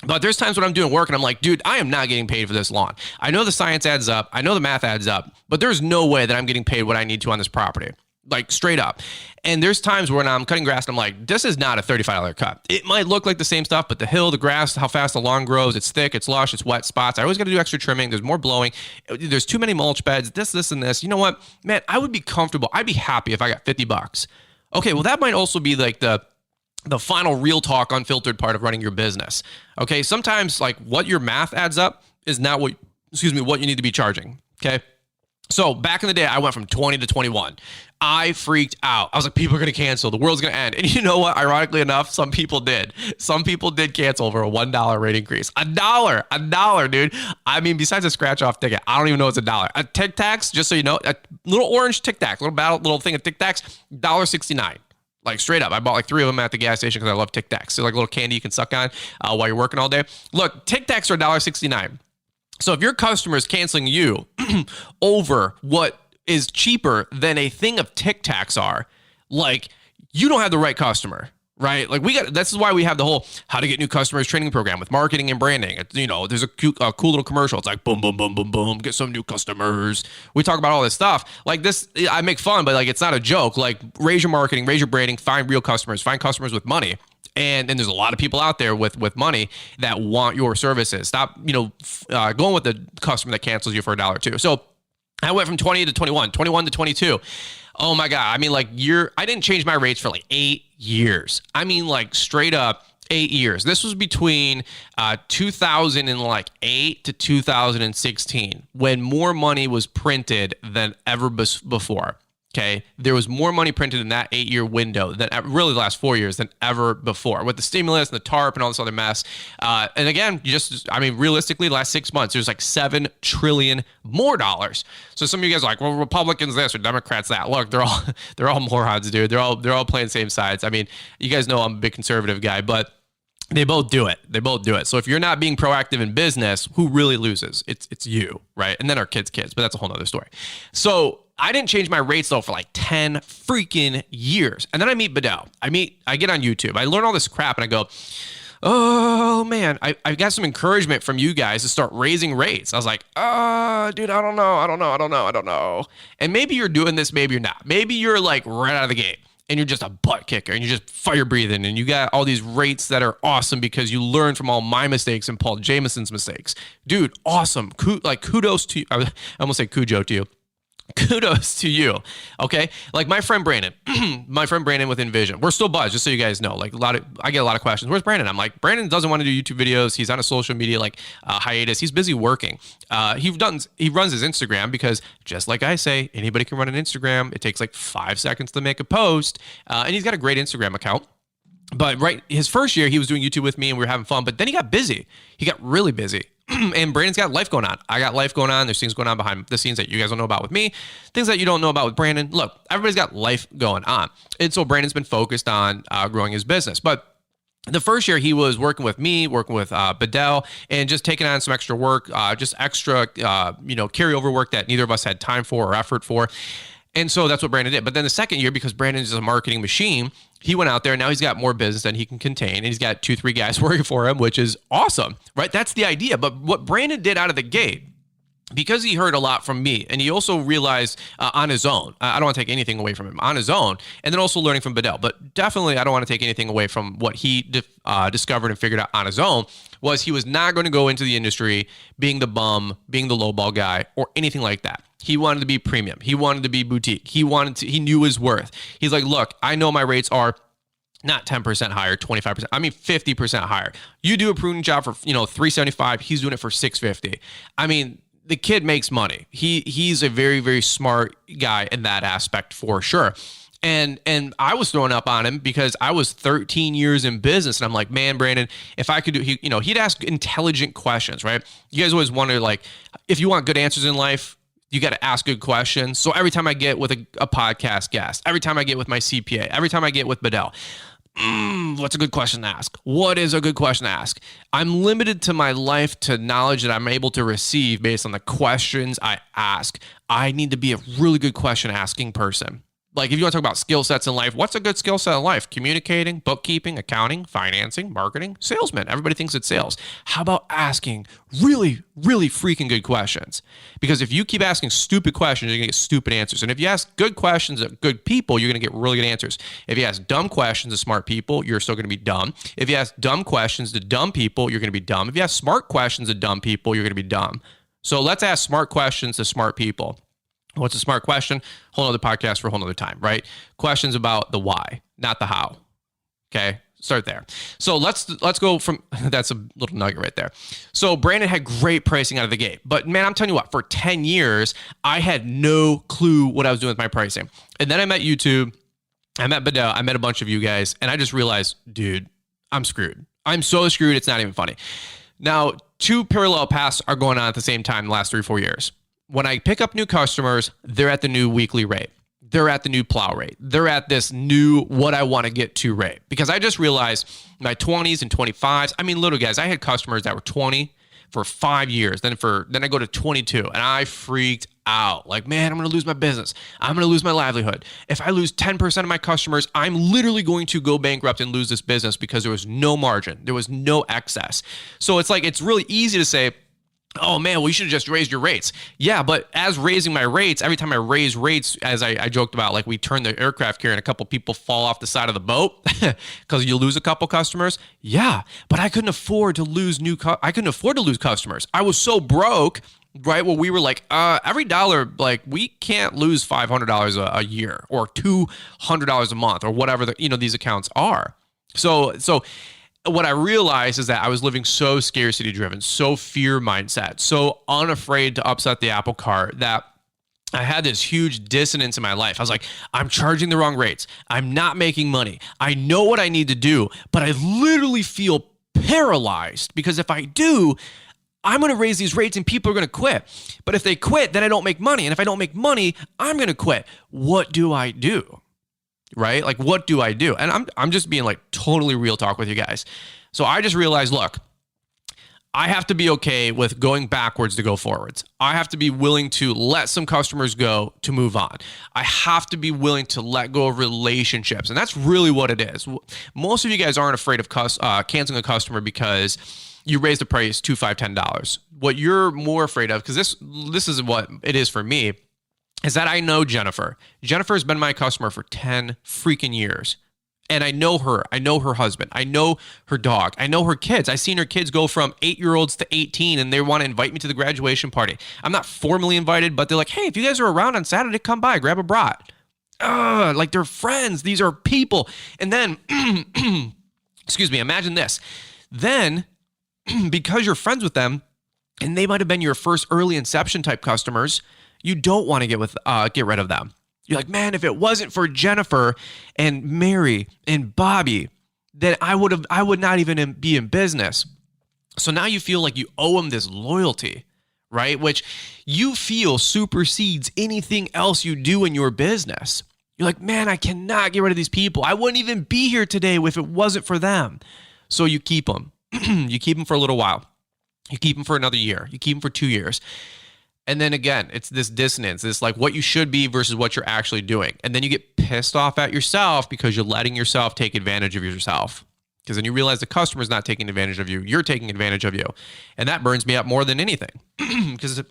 But there's times when I'm doing work and I'm like, dude, I am not getting paid for this lawn. I know the science adds up. I know the math adds up. But there's no way that I'm getting paid what I need to on this property. Like straight up. And there's times when I'm cutting grass and I'm like, this is not a $35 cut. It might look like the same stuff, but the hill, the grass, how fast the lawn grows, it's thick, it's lush, it's wet spots. I always got to do extra trimming. There's more blowing. There's too many mulch beds, this, and this. You know what, man, I would be comfortable. I'd be happy if I got $50. Okay, well, that might also be like the final real talk, unfiltered part of running your business. Okay, sometimes like what your math adds up is not what you need to be charging. Okay. So back in the day, I went from 20 to 21. I freaked out. I was like, people are going to cancel. The world's going to end. And you know what? Ironically enough, some people did. Some people did cancel over a $1 rate increase. $1, dude. I mean, besides a scratch-off ticket, I don't even know it's $1. A Tic Tacs, just so you know, a little orange Tic Tac, little thing of Tic Tacs, $1.69. Like straight up. I bought like 3 of them at the gas station because I love Tic Tacs. They're like a little candy you can suck on while you're working all day. Look, Tic Tacs are $1.69. So if your customer is canceling you over what is cheaper than a thing of Tic Tacs are, like you don't have the right customer, right? Like this is why we have the whole how to get new customers training program with marketing and branding. There's a cool little commercial. It's like boom, boom, boom, boom, boom, get some new customers. We talk about all this stuff like this. I make fun, but like, it's not a joke. Like raise your marketing, raise your branding, find real customers, find customers with money. And there's a lot of people out there with money that want your services. Stop, going with the customer that cancels you for $1 too. So I went from 20 to 21, 21 to 22. Oh my God. I mean, like I didn't change my rates for like 8 years. I mean, like straight up 8 years. This was between 2008 to 2016 when more money was printed than ever before. Okay, there was more money printed in that 8-year window than really the last 4 years than ever before with the stimulus and the TARP and all this other mess. And again, realistically, the last 6 months, there's like $7 trillion more dollars. So some of you guys are like, well, Republicans this or Democrats that. Look, they're all morons, dude. They're all playing the same sides. I mean, you guys know I'm a big conservative guy, but they both do it. So if you're not being proactive in business, who really loses? It's you, right? And then our kids, but that's a whole nother story. So I didn't change my rates though for like 10 freaking years. And then I meet Bedell. I get on YouTube. I learn all this crap and I go, oh man, I got some encouragement from you guys to start raising rates. I was like, dude, I don't know. And maybe you're doing this, maybe you're not. Maybe you're like right out of the gate and you're just a butt kicker and you're just fire breathing and you got all these rates that are awesome because you learned from all my mistakes and Paul Jameson's mistakes. Dude, awesome. Kudos to you. I almost say Cujo to you. Kudos to you. Okay. Like my friend Brandon with Envision. We're still buds, just so you guys know. Like I get a lot of questions. Where's Brandon? I'm like, Brandon doesn't want to do YouTube videos. He's on a social media hiatus. He's busy working. He runs his Instagram because just like I say, anybody can run an Instagram. It takes like 5 seconds to make a post. And he's got a great Instagram account. But his first year, he was doing YouTube with me and we were having fun. But then he got busy. He got really busy. And Brandon's got life going on. I got life going on. There's things going on behind the scenes that you guys don't know about with me. Things that you don't know about with Brandon. Look, everybody's got life going on. And so Brandon's been focused on growing his business. But the first year he was working with me, working with Bedell, and just taking on some extra work, just extra, carryover work that neither of us had time for or effort for. And so that's what Brandon did. But then the second year, because Brandon is a marketing machine, he went out there and now he's got more business than he can contain. And he's got 2-3 guys working for him, which is awesome, right? That's the idea. But what Brandon did out of the gate, because he heard a lot from me, and he also realized on his own, I don't want to take anything away from him, on his own, and then also learning from Bedell, but definitely I don't want to take anything away from what he discovered and figured out on his own, was he was not going to go into the industry being the bum, being the lowball guy, or anything like that. He wanted to be premium. He wanted to be boutique. He knew his worth. He's like, look, I know my rates are not 10% higher, 25%. I mean, 50% higher. You do a pruning job for, $375. He's doing it for $650. I mean, the kid makes money. He's a very, very smart guy in that aspect for sure. And I was throwing up on him because I was 13 years in business. And I'm like, man, Brandon, if I could do, he'd ask intelligent questions, right? You guys always wonder, like, if you want good answers in life, you got to ask good questions. So every time I get with a podcast guest, every time I get with my CPA, every time I get with Bedell, what's a good question to ask? What is a good question to ask? I'm limited to my life to knowledge that I'm able to receive based on the questions I ask. I need to be a really good question asking person. Like, if you want to talk about skill sets in life, what's a good skill set in life? Communicating, bookkeeping, accounting, financing, marketing, salesman. Everybody thinks it's sales. How about asking really, really freaking good questions? Because if you keep asking stupid questions, you're going to get stupid answers. And if you ask good questions of good people, you're going to get really good answers. If you ask dumb questions to smart people, you're still going to be dumb. If you ask dumb questions to dumb people, you're going to be dumb. If you ask smart questions to dumb people, you're going to be dumb. So let's ask smart questions to smart people. What's a smart question? Whole other podcast for a whole other time, right? Questions about the why, not the how. Okay, start there. So let's go from, that's a little nugget right there. So Brandon had great pricing out of the gate, but man, I'm telling you what, for 10 years, I had no clue what I was doing with my pricing. And then I met YouTube, I met Bedell, I met a bunch of you guys, and I just realized, dude, I'm screwed. I'm so screwed, it's not even funny. Now, 2 parallel paths are going on at the same time in the last 3-4 years. When I pick up new customers, they're at the new weekly rate. They're at the new plow rate. They're at this new what I want to get to rate. Because I just realized my 20s and 25s, I mean, little guys, I had customers that were 20 for 5 years. Then I go to 22 and I freaked out. Like, man, I'm going to lose my business. I'm going to lose my livelihood. If I lose 10% of my customers, I'm literally going to go bankrupt and lose this business because there was no margin. There was no excess. So it's like, it's really easy to say, oh man, well, you should have just raised your rates. Yeah, but as raising my rates, every time I raise rates, as I joked about, like we turn the aircraft carrier and a couple people fall off the side of the boat because you lose a couple customers. Yeah, but I couldn't afford to lose customers. I was so broke, right? Well, we were like, every dollar, like we can't lose $500 a year or $200 a month or whatever these accounts are. So what I realized is that I was living so scarcity driven, so fear mindset, so unafraid to upset the apple cart that I had this huge dissonance in my life. I was like, I'm charging the wrong rates. I'm not making money. I know what I need to do, but I literally feel paralyzed because if I do, I'm going to raise these rates and people are going to quit. But if they quit, then I don't make money. And if I don't make money, I'm going to quit. What do I do? Right? Like, what do I do? And I'm just being like totally real talk with you guys. So I just realized, look, I have to be okay with going backwards to go forwards. I have to be willing to let some customers go to move on. I have to be willing to let go of relationships. And that's really what it is. Most of you guys aren't afraid of canceling a customer because you raise the price $2, $5, $10. What you're more afraid of, because this is what it is for me, is that I know Jennifer. Jennifer's been my customer for 10 freaking years. And I know her. I know her husband. I know her dog. I know her kids. I've seen her kids go from 8-year-olds to 18 and they want to invite me to the graduation party. I'm not formally invited, but they're like, hey, if you guys are around on Saturday, come by, grab a brat. Like they're friends. These are people. And then, excuse me, imagine this. Then, because you're friends with them and they might have been your first early inception type customers, you don't want to get rid of them. You're like, man, if it wasn't for Jennifer and Mary and Bobby, then I would not even be in business. So now you feel like you owe them this loyalty, right? Which you feel supersedes anything else you do in your business. You're like, man, I cannot get rid of these people. I wouldn't even be here today if it wasn't for them. So you keep them. You keep them for a little while. You keep them for another year. You keep them for 2 years. And then again, it's this dissonance, this like what you should be versus what you're actually doing. And then you get pissed off at yourself because you're letting yourself take advantage of yourself. Because then you realize the customer's not taking advantage of you. You're taking advantage of you. And that burns me up more than anything. Because I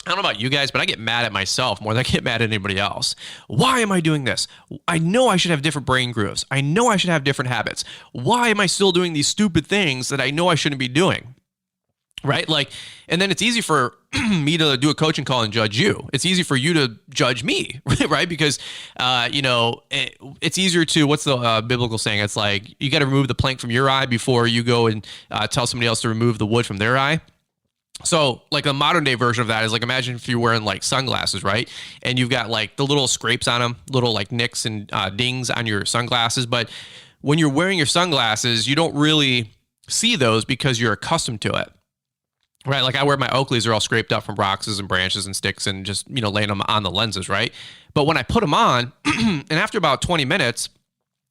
don't know about you guys, but I get mad at myself more than I get mad at anybody else. Why am I doing this? I know I should have different brain grooves. I know I should have different habits. Why am I still doing these stupid things that I know I shouldn't be doing? Right? Like, and then it's easy for me to do a coaching call and judge you. It's easy for you to judge me, right? Because, it's easier to, what's the biblical saying? It's like, you got to remove the plank from your eye before you go and tell somebody else to remove the wood from their eye. So like a modern day version of that is like, imagine if you're wearing like sunglasses, right? And you've got like the little scrapes on them, little like nicks and dings on your sunglasses. But when you're wearing your sunglasses, you don't really see those because you're accustomed to it. Right, like I wear my Oakleys, they're all scraped up from rocks and branches and sticks and just, laying them on the lenses, right? But when I put them on, and after about 20 minutes,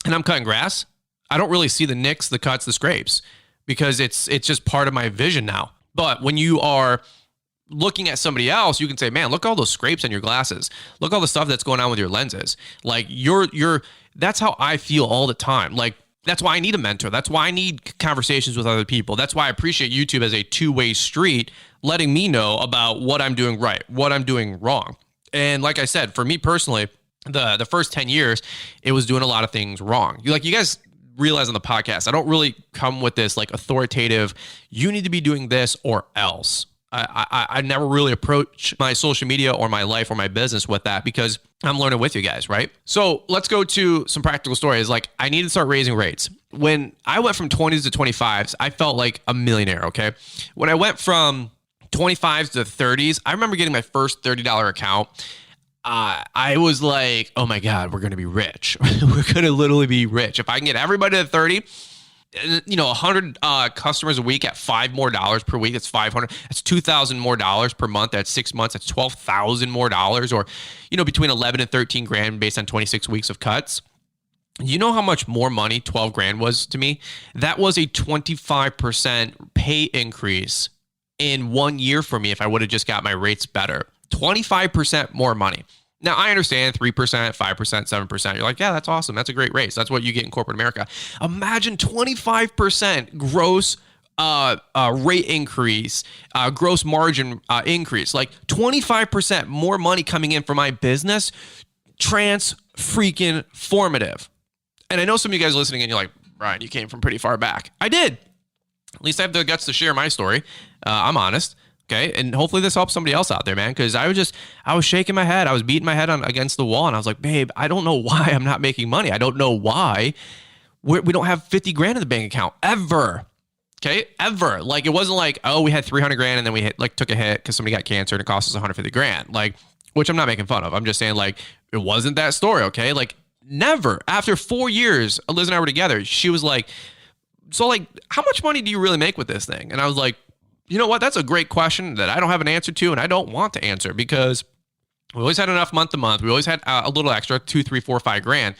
and I'm cutting grass, I don't really see the nicks, the cuts, the scrapes, because it's just part of my vision now. But when you are looking at somebody else, you can say, man, look at all those scrapes on your glasses. Look at all the stuff that's going on with your lenses. Like that's how I feel all the time. Like, that's why I need a mentor. That's why I need conversations with other people. That's why I appreciate YouTube as a two-way street, letting me know about what I'm doing right, what I'm doing wrong. And like I said, for me personally, the first 10 years, it was doing a lot of things wrong. You guys realize on the podcast, I don't really come with this like authoritative, you need to be doing this or else. I never really approach my social media or my life or my business with that because I'm learning with you guys, right? So let's go to some practical stories. Like I need to start raising rates. When I went from 20s to 25s, I felt like a millionaire, okay? When I went from 25s to 30s, I remember getting my first $30 account. I was like, oh my God, we're going to be rich. We're going to literally be rich. If I can get everybody to 30, 100 customers a week at $5 more per week. That's 500. That's $2,000 more per month. That's 6 months. That's $12,000 more, or, between 11 and 13 grand based on 26 weeks of cuts. You know how much more money 12 grand was to me? That was a 25% pay increase in 1 year for me if I would have just got my rates better. 25% more money. Now, I understand 3%, 5%, 7%. You're like, yeah, that's awesome. That's a great raise. That's what you get in corporate America. Imagine 25% gross rate increase, gross margin increase, like 25% more money coming in for my business. Freaking formative. And I know some of you guys listening and you're like, Brian, you came from pretty far back. I did. At least I have the guts to share my story. I'm honest. Okay. And hopefully this helps somebody else out there, man. Cause I was shaking my head. I was beating my head against the wall and I was like, babe, I don't know why I'm not making money. I don't know why we don't have 50 grand in the bank account ever. Okay. Ever. Like, it wasn't like, oh, we had 300 grand and then we took a hit cause somebody got cancer and it cost us 150 grand. Like, which I'm not making fun of. I'm just saying like, it wasn't that story. Okay. Like never. After 4 years, Liz and I were together. She was like, so like, how much money do you really make with this thing? And I was like, you know what? That's a great question that I don't have an answer to, and I don't want to answer because we always had enough month to month. We always had a little extra, 2, 3, 4, 5 grand.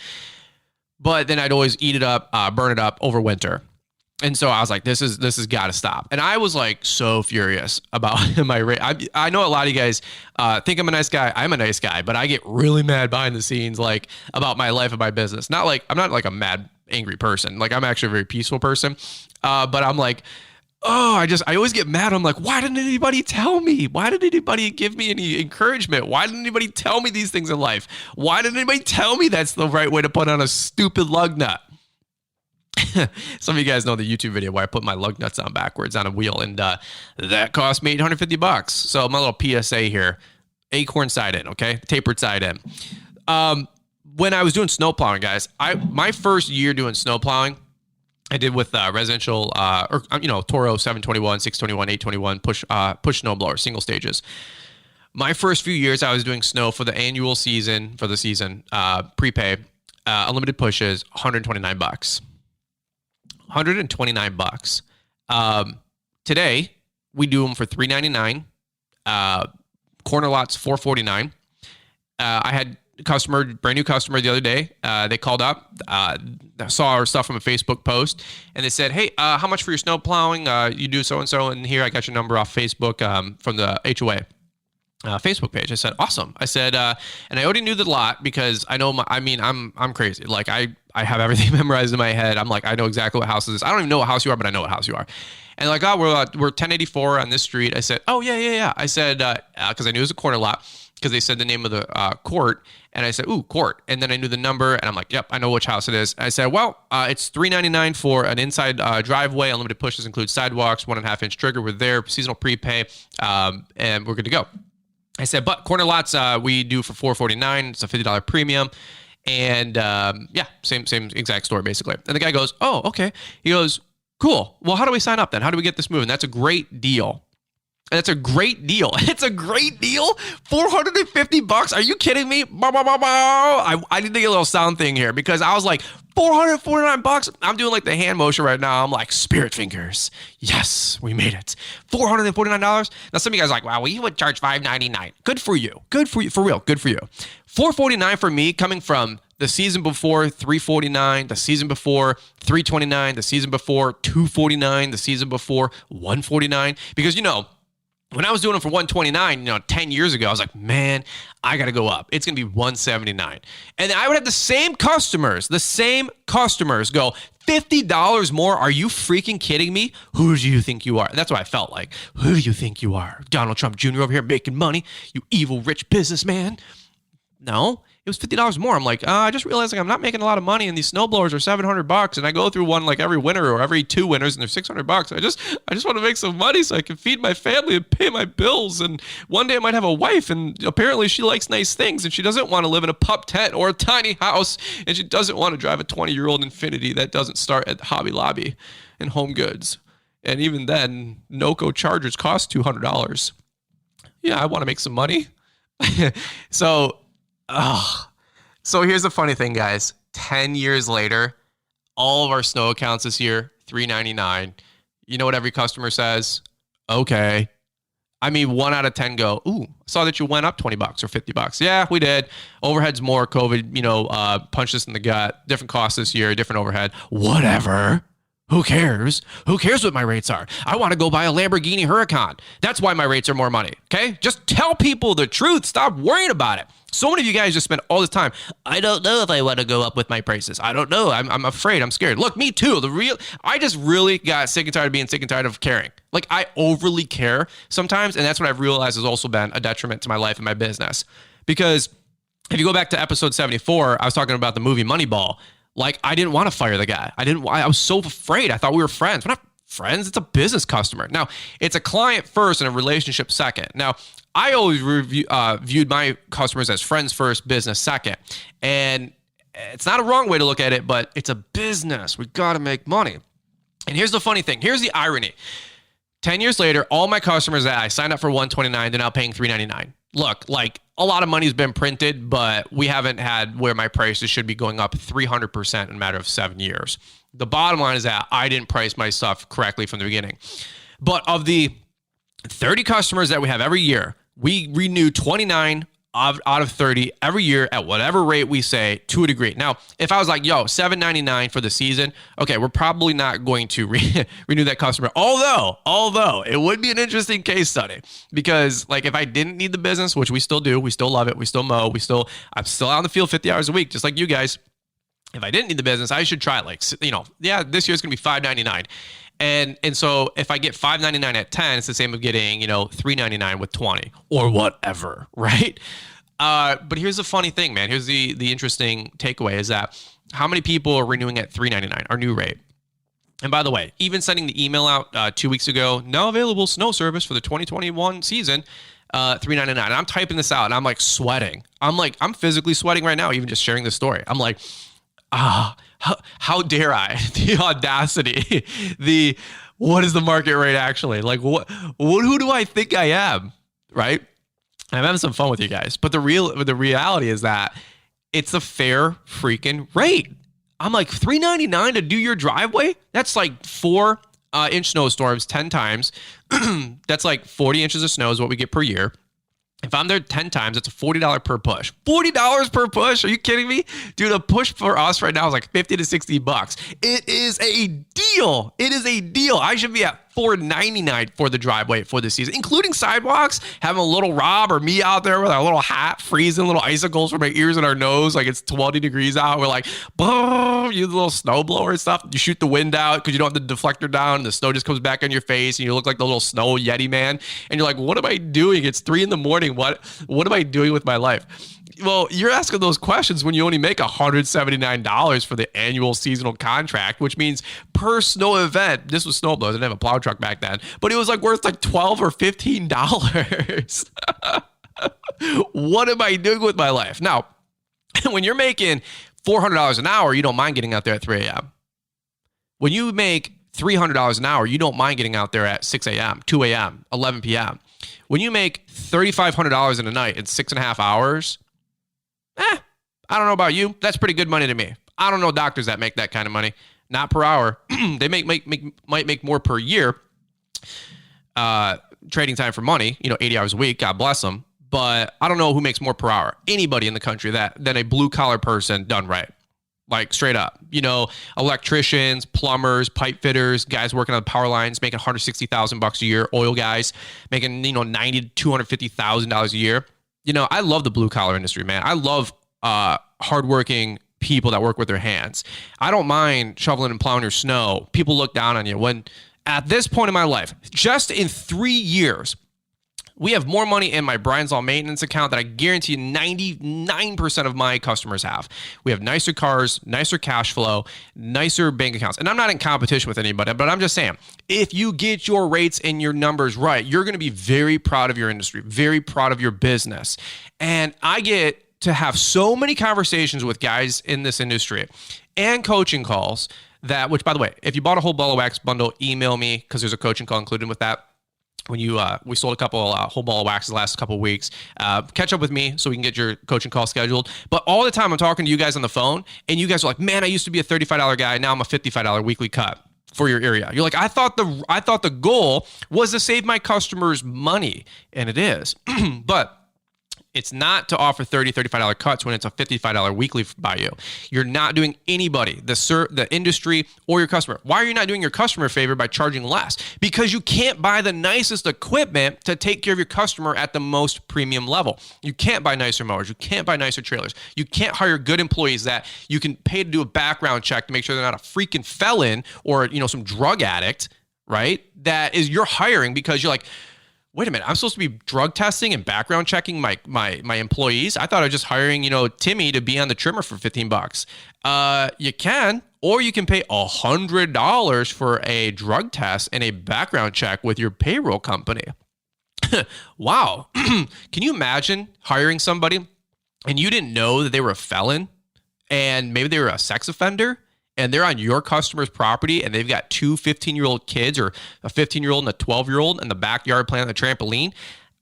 But then I'd always eat it up, burn it up over winter. And so I was like, this has got to stop. And I was like so furious about my rate. I know a lot of you guys think I'm a nice guy. I'm a nice guy, but I get really mad behind the scenes, like about my life and my business. I'm not like a mad, angry person. Like I'm actually a very peaceful person. But I'm like, I always get mad. I'm like, why didn't anybody tell me? Why didn't anybody give me any encouragement? Why didn't anybody tell me these things in life? Why didn't anybody tell me that's the right way to put on a stupid lug nut? Some of you guys know the YouTube video where I put my lug nuts on backwards on a wheel, and that cost me $850. So my little PSA here, acorn side in, okay? Tapered side in. When I was doing snow plowing, guys, my first year doing snow plowing, I did with residential, Toro 721, 621, 821 push snowblower, single stages. My first few years, I was doing snow for the annual season, prepay, unlimited pushes, $129. $129. Today, we do them for $399. Corner lots, $449. I had brand new customer the other day. They called up, saw our stuff from a Facebook post, and they said, hey, how much for your snow plowing? You do so-and-so, and here I got your number off Facebook from the HOA. Facebook page. I said, awesome. I said, and I already knew the lot because I know I'm crazy. Like I have everything memorized in my head. I'm like, I know exactly what house it is. I don't even know what house you are, but I know what house you are. And like, oh, we're 1084 on this street. I said, oh yeah. I said, cause I knew it was a corner lot because they said the name of the court. And I said, ooh, court. And then I knew the number and I'm like, yep, I know which house it is. I said, well, it's $399 for an inside driveway. Unlimited pushes include sidewalks, 1.5 inch trigger with their seasonal prepay. And we're good to go. I said, but corner lots we do for $449. It's a $50 premium. And same exact story basically. And the guy goes, oh, okay. He goes, cool. Well, how do we sign up then? How do we get this moving? That's a great deal. That's a great deal. It's a great deal. $450. Are you kidding me? I need to get a little sound thing here because I was like, $449. I'm doing like the hand motion right now. I'm like, spirit fingers. Yes, we made it. $449. Now some of you guys are like, wow, we would charge $599. Good for you. Good for you. For real. Good for you. $449 for me coming from the season before $349, the season before $329, the season before $249, the season before $149. Because when I was doing it for $129, 10 years ago, I was like, man, I got to go up. It's going to be $179. And I would have the same customers go, $50 more? Are you freaking kidding me? Who do you think you are? That's what I felt like. Who do you think you are? Donald Trump Jr. over here making money, you evil rich businessman. No, it was $50 more. I'm like, I just realized I'm not making a lot of money, and these snowblowers are $700, and I go through one like every winter or every 2 winters, and they're $600. I just want to make some money so I can feed my family and pay my bills. And one day I might have a wife, and apparently she likes nice things, and she doesn't want to live in a pup tent or a tiny house, and she doesn't want to drive a 20-year-old Infiniti that doesn't start at Hobby Lobby and Home Goods. And even then, Noco chargers cost $200. Yeah, I want to make some money. So here's the funny thing, guys. 10 years later, all of our snow accounts this year, $399. You know what every customer says? Okay. 1 out of 10 go, ooh, I saw that you went up $20 or $50. Yeah, we did. Overhead's more. COVID, punched us in the gut. Different costs this year, different overhead. Whatever. Who cares? Who cares what my rates are? I want to go buy a Lamborghini Huracan. That's why my rates are more money. Okay? Just tell people the truth. Stop worrying about it. So many of you guys just spend all this time. I don't know if I want to go up with my prices. I don't know. I'm afraid. I'm scared. Look, me too. I just really got sick and tired of being sick and tired of caring. Like I overly care sometimes. And that's what I've realized has also been a detriment to my life and my business. Because if you go back to episode 74, I was talking about the movie Moneyball. Like, I didn't want to fire the guy. I was so afraid. I thought we were friends. We're not friends. It's a business customer. Now, it's a client first and a relationship second. Now, I always viewed my customers as friends first, business second. And it's not a wrong way to look at it, but it's a business. We got to make money. And here's the funny thing. Here's the irony. 10 years later, all my customers that I signed up for $129, they're now paying $399. Look, like a lot of money's been printed, but we haven't had where my prices should be going up 300% in a matter of 7 years. The bottom line is that I didn't price my stuff correctly from the beginning. But of the 30 customers that we have every year, we renew 29 out of 30 every year at whatever rate we say to a degree. Now, if I was like, yo, $799 for the season, okay, we're probably not going to renew that customer. Although it would be an interesting case study because like if I didn't need the business, which we still do, we still love it, we still mow, I'm still out in the field 50 hours a week, just like you guys. If I didn't need the business, I should try it. Like, this year's going to be $599. And so if I get $599 at 10, it's the same as getting, $399 with 20 or whatever, right? But here's the funny thing, man. Here's the interesting takeaway is that how many people are renewing at $399, our new rate? And by the way, even sending the email out 2 weeks ago, now available snow service for the 2021 season, $399. And I'm typing this out and I'm like sweating. I'm physically sweating right now, even just sharing this story. I'm like, how dare I? The audacity, what is the market rate actually? Like who do I think I am? Right? I'm having some fun with you guys, but the reality is that it's a fair freaking rate. I'm like $399 to do your driveway. That's like 4-inch snowstorms 10 times. That's like 40 inches of snow is what we get per year. If I'm there 10 times, it's a $40 per push. $40 per push? Are you kidding me? Dude, a push for us right now is like 50 to 60 bucks. It is a deal. It is a deal. I should be at $4.99 for the driveway for this season, including sidewalks, having a little Rob or me out there with our little hat, freezing little icicles from our ears and our nose, like it's 20 degrees out. We're like, boom, use a little snow blower and stuff. You shoot the wind out because you don't have the deflector down, and the snow just comes back on your face, and you look like the little snow Yeti man. And you're like, what am I doing? It's 3 a.m. What am I doing with my life? Well, you're asking those questions when you only make $179 for the annual seasonal contract, which means per snow event, this was snowblower, I didn't have a plow truck back then, but it was like worth like $12 or $15. What am I doing with my life? Now, when you're making $400 an hour, you don't mind getting out there at 3 a.m. When you make $300 an hour, you don't mind getting out there at 6 a.m., 2 a.m., 11 p.m. When you make $3,500 in a night in 6.5 hours, I don't know about you. That's pretty good money to me. I don't know doctors that make that kind of money. Not per hour. They might make more per year. Trading time for money, 80 hours a week. God bless them. But I don't know who makes more per hour. Anybody in the country than a blue collar person done right. Like straight up, electricians, plumbers, pipe fitters, guys working on the power lines, making $160,000 a year. Oil guys making, $90,000 to $250,000 a year. I love the blue collar industry, man. I love hardworking people that work with their hands. I don't mind shoveling and plowing your snow. People look down on you. When at this point in my life, just in 3 years, we have more money in my Brian's Law maintenance account that I guarantee 99% of my customers have. We have nicer cars, nicer cash flow, nicer bank accounts. And I'm not in competition with anybody, but I'm just saying, if you get your rates and your numbers right, you're going to be very proud of your industry, very proud of your business. And I get to have so many conversations with guys in this industry and coaching calls which by the way, if you bought a whole ball of wax bundle, email me because there's a coaching call included with that. When we sold a couple whole ball of wax the last couple of weeks, catch up with me so we can get your coaching call scheduled. But all the time I'm talking to you guys on the phone, and you guys are like, "Man, I used to be a $35 guy. Now I'm a $55 weekly cut for your area." You're like, "I thought the goal was to save my customers money," and it is, but it's not to offer $30, $35 cuts when it's a $55 weekly by you. You're not doing anybody, the industry, or your customer. Why are you not doing your customer a favor by charging less? Because you can't buy the nicest equipment to take care of your customer at the most premium level. You can't buy nicer mowers. You can't buy nicer trailers. You can't hire good employees that you can pay to do a background check to make sure they're not a freaking felon or some drug addict, right? That is you're hiring because you're like, wait a minute, I'm supposed to be drug testing and background checking my employees? I thought I was just hiring, Timmy to be on the trimmer for $15. You can, or you can pay $100 for a drug test and a background check with your payroll company. Wow. Can you imagine hiring somebody and you didn't know that they were a felon and maybe they were a sex offender? And they're on your customer's property and they've got 2 15-year-old kids or a 15-year-old and a 12-year-old in the backyard playing on the trampoline.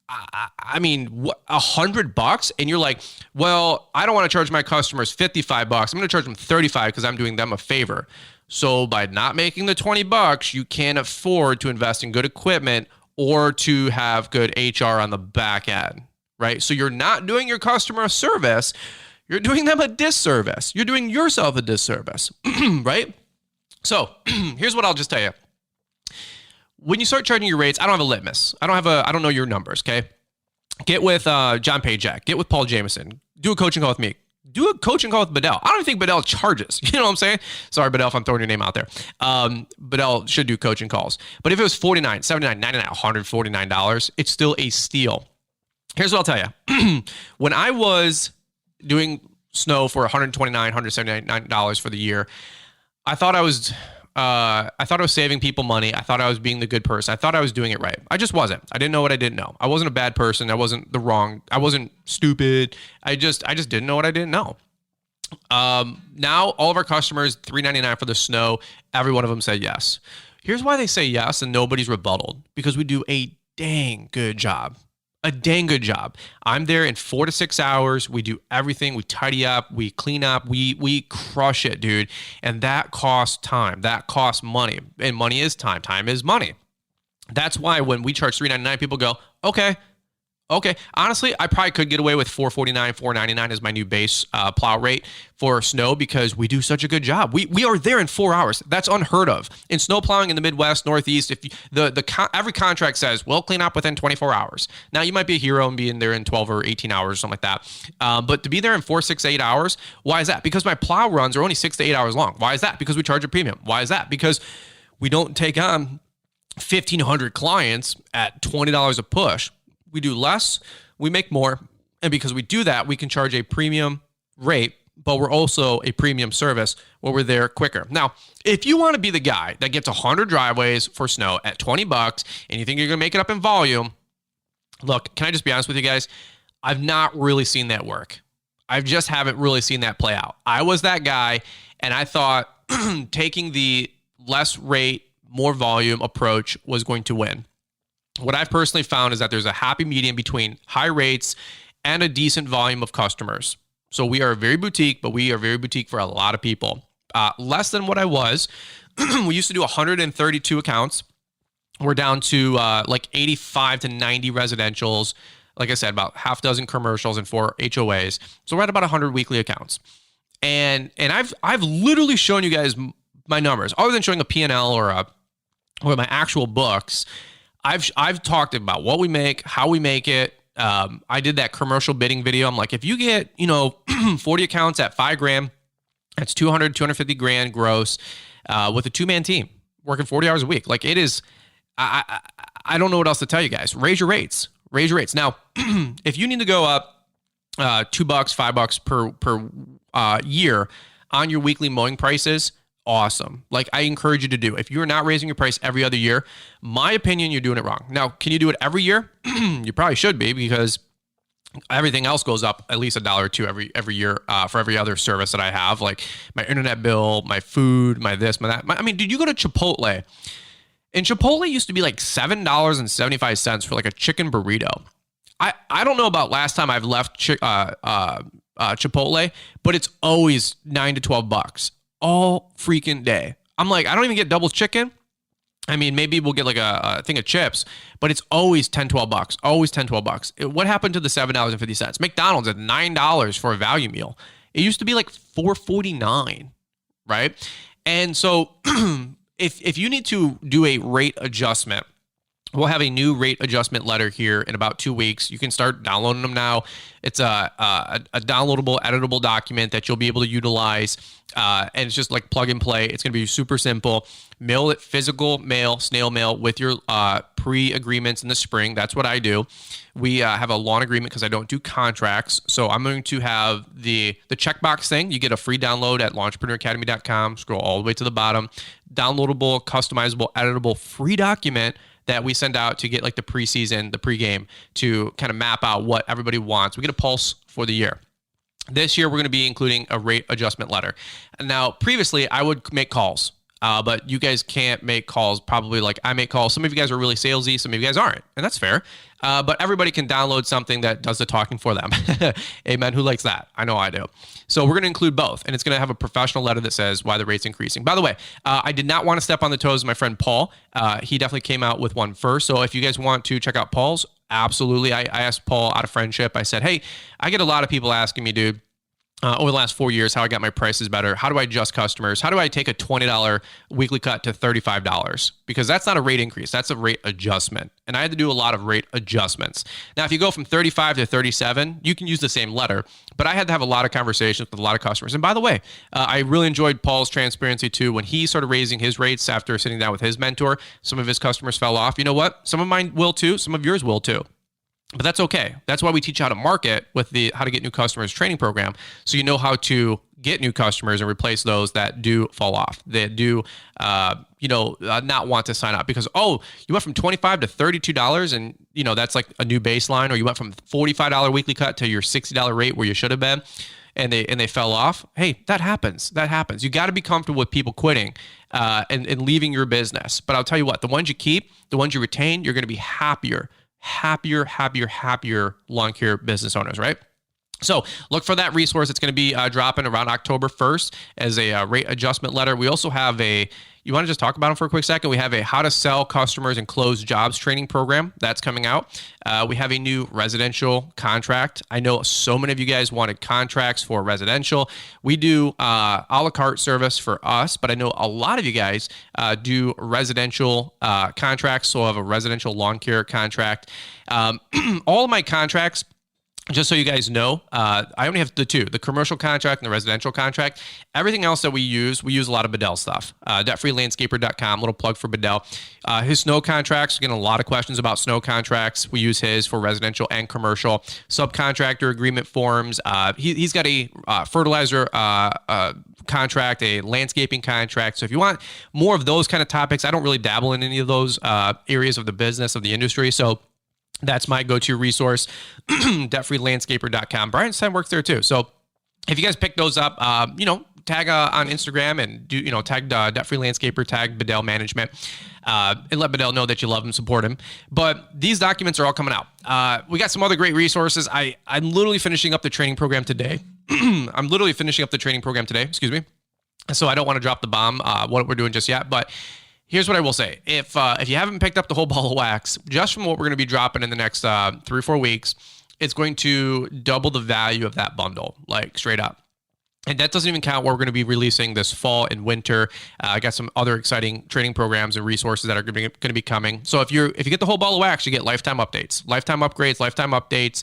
I mean, $100? And you're like, well, I don't want to charge my customers $55. I'm going to charge them $35 because I'm doing them a favor. So by not making the $20, you can't afford to invest in good equipment or to have good HR on the back end, right? So you're not doing your customer a service. You're doing them a disservice. You're doing yourself a disservice, right? So here's what I'll just tell you. When you start charging your rates, I don't have a litmus. I don't know your numbers, okay? Get with John Pajak. Get with Paul Jameson. Do a coaching call with me. Do a coaching call with Bedell. I don't even think Bedell charges. You know what I'm saying? Sorry, Bedell, if I'm throwing your name out there. Bedell should do coaching calls. But if it was $49, $79, $99, $149, it's still a steal. Here's what I'll tell you. When I was doing snow for $129, $179 for the year, I thought I was saving people money. I thought I was being the good person. I thought I was doing it right. I just wasn't. I didn't know what I didn't know. I wasn't a bad person. I wasn't I wasn't stupid. I just didn't know what I didn't know. Now all of our customers, $399 for the snow, every one of them said yes. Here's why they say yes and nobody's rebutted. Because we do a dang good job. A dang good job. I'm there in 4 to 6 hours. We do everything. We tidy up. We clean up. We crush it, dude. And that costs time. That costs money. And money is time. Time is money. That's why when we charge $399, people go, okay, Okay, honestly, I probably could get away with $449, $499 as my new base plow rate for snow because we do such a good job. We are there in 4 hours. That's unheard of in snow plowing in the Midwest, Northeast. If every contract says we'll clean up within 24 hours. Now you might be a hero and be in there in 12 or 18 hours or something like that. But to be there in 4, 6, 8 hours, why is that? Because my plow runs are only 6 to 8 hours long. Why is that? Because we charge a premium. Why is that? Because we don't take on 1,500 clients at $20 a push. We do less, we make more. And because we do that, we can charge a premium rate, but we're also a premium service where we're there quicker. Now, if you want to be the guy that gets 100 driveways for snow at $20 and you think you're going to make it up in volume, look, can I just be honest with you guys? I've not really seen that work. I just haven't really seen that play out. I was that guy, and I thought taking the less rate, more volume approach was going to win. What I've personally found is that there's a happy medium between high rates and a decent volume of customers. So we are very boutique, but we are very boutique for a lot of people. Less than what I was. We used to do 132 accounts. We're down to like 85 to 90 residentials. Like I said, about half dozen commercials and 4 HOAs. So we're at about 100 weekly accounts. And I've literally shown you guys my numbers, other than showing a P&L or my actual books. I've talked about what we make, how we make it. I did that commercial bidding video. I'm like, if you get, 40 accounts at $5,000, that's 250 grand gross, with a 2-man team working 40 hours a week. Like it is, I don't know what else to tell you guys. Raise your rates. Now, if you need to go up, $2, $5 per year on your weekly mowing prices, awesome. Like I encourage you to do. If you're not raising your price every other year, my opinion, you're doing it wrong. Now, can you do it every year? You probably should be, because everything else goes up at least $1 or $2 every year for every other service that I have, like my internet bill, my food, my this, my that. Dude, you go to Chipotle, and Chipotle used to be like $7.75 for like a chicken burrito. I don't know about last time I've left Chipotle, but it's always $9 to $12 all freaking day. I'm like, I don't even get double chicken. Maybe we'll get like a thing of chips, but it's always $10, $12. Always $10, $12. What happened to the $7.50? McDonald's at $9 for a value meal. It used to be like $4.49, right? And so if you need to do a rate adjustment, we'll have a new rate adjustment letter here in about 2 weeks. You can start downloading them now. It's a downloadable, editable document that you'll be able to utilize. And it's just like plug and play. It's going to be super simple. Mail it, physical mail, snail mail with your pre-agreements in the spring. That's what I do. We have a lawn agreement because I don't do contracts. So I'm going to have the checkbox thing. You get a free download at launchpreneuracademy.com. Scroll all the way to the bottom. Downloadable, customizable, editable, free document that we send out to get like the preseason, the pregame, to kind of map out what everybody wants. We get a pulse for the year. This year, we're going to be including a rate adjustment letter. Now, previously, I would make calls, but you guys can't make calls. Probably like I make calls. Some of you guys are really salesy. Some of you guys aren't, and that's fair. But everybody can download something that does the talking for them. Amen. Who likes that? I know I do. So we're going to include both, and it's going to have a professional letter that says why the rate's increasing. By the way, I did not want to step on the toes of my friend Paul. He definitely came out with one first. So if you guys want to check out Paul's, absolutely. I asked Paul out of friendship. I said, hey, I get a lot of people asking me, dude, over the last 4 years, how I got my prices better. How do I adjust customers? How do I take a $20 weekly cut to $35? Because that's not a rate increase. That's a rate adjustment. And I had to do a lot of rate adjustments. Now, if you go from 35 to 37, you can use the same letter. But I had to have a lot of conversations with a lot of customers. And by the way, I really enjoyed Paul's transparency too. When he started raising his rates after sitting down with his mentor, some of his customers fell off. You know what? Some of mine will too. Some of yours will too. But that's okay. That's why we teach you how to market with the How to Get New Customers training program. So you know how to get new customers and replace those that do fall off, that do, not want to sign up because, you went from $25 to $32 and, that's like a new baseline, or you went from $45 weekly cut to your $60 rate where you should have been. And they fell off. Hey, that happens. You got to be comfortable with people quitting and leaving your business. But I'll tell you what, the ones you keep, the ones you retain, you're going to be happier lawn care business owners, right? So look for that resource. It's going to be dropping around October 1st as a rate adjustment letter. We also have you want to just talk about them for a quick second? We have a how to sell customers and close jobs training program that's coming out. We have a new residential contract. I know so many of you guys wanted contracts for residential. We do a la carte service for us, but I know a lot of you guys do residential contracts. So I have a residential lawn care contract. All of my contracts, just so you guys know, I only have the two, the commercial contract and the residential contract. Everything else that we use a lot of Bedell stuff. Debtfreelandscaper.com, little plug for Bedell. His snow contracts, we're getting a lot of questions about snow contracts. We use his for residential and commercial. Subcontractor agreement forms. He's got a fertilizer contract, a landscaping contract. So if you want more of those kind of topics, I don't really dabble in any of those areas of the business, of the industry. So that's my go-to resource, debtfreelandscaper.com. Brian's time works there too. So if you guys pick those up, tag on Instagram and tag Debt Free Landscaper, tag Bedell Management, and let Bedell know that you love him, support him. But these documents are all coming out. We got some other great resources. I'm literally finishing up the training program today. Excuse me. So I don't want to drop the bomb, what we're doing just yet, but here's what I will say. If you haven't picked up the whole ball of wax, just from what we're going to be dropping in the next 3 or 4 weeks, it's going to double the value of that bundle, like straight up. And that doesn't even count what we're going to be releasing this fall and winter. I got some other exciting training programs and resources that are going to be coming. So if you get the whole ball of wax, you get lifetime updates, lifetime upgrades, lifetime updates.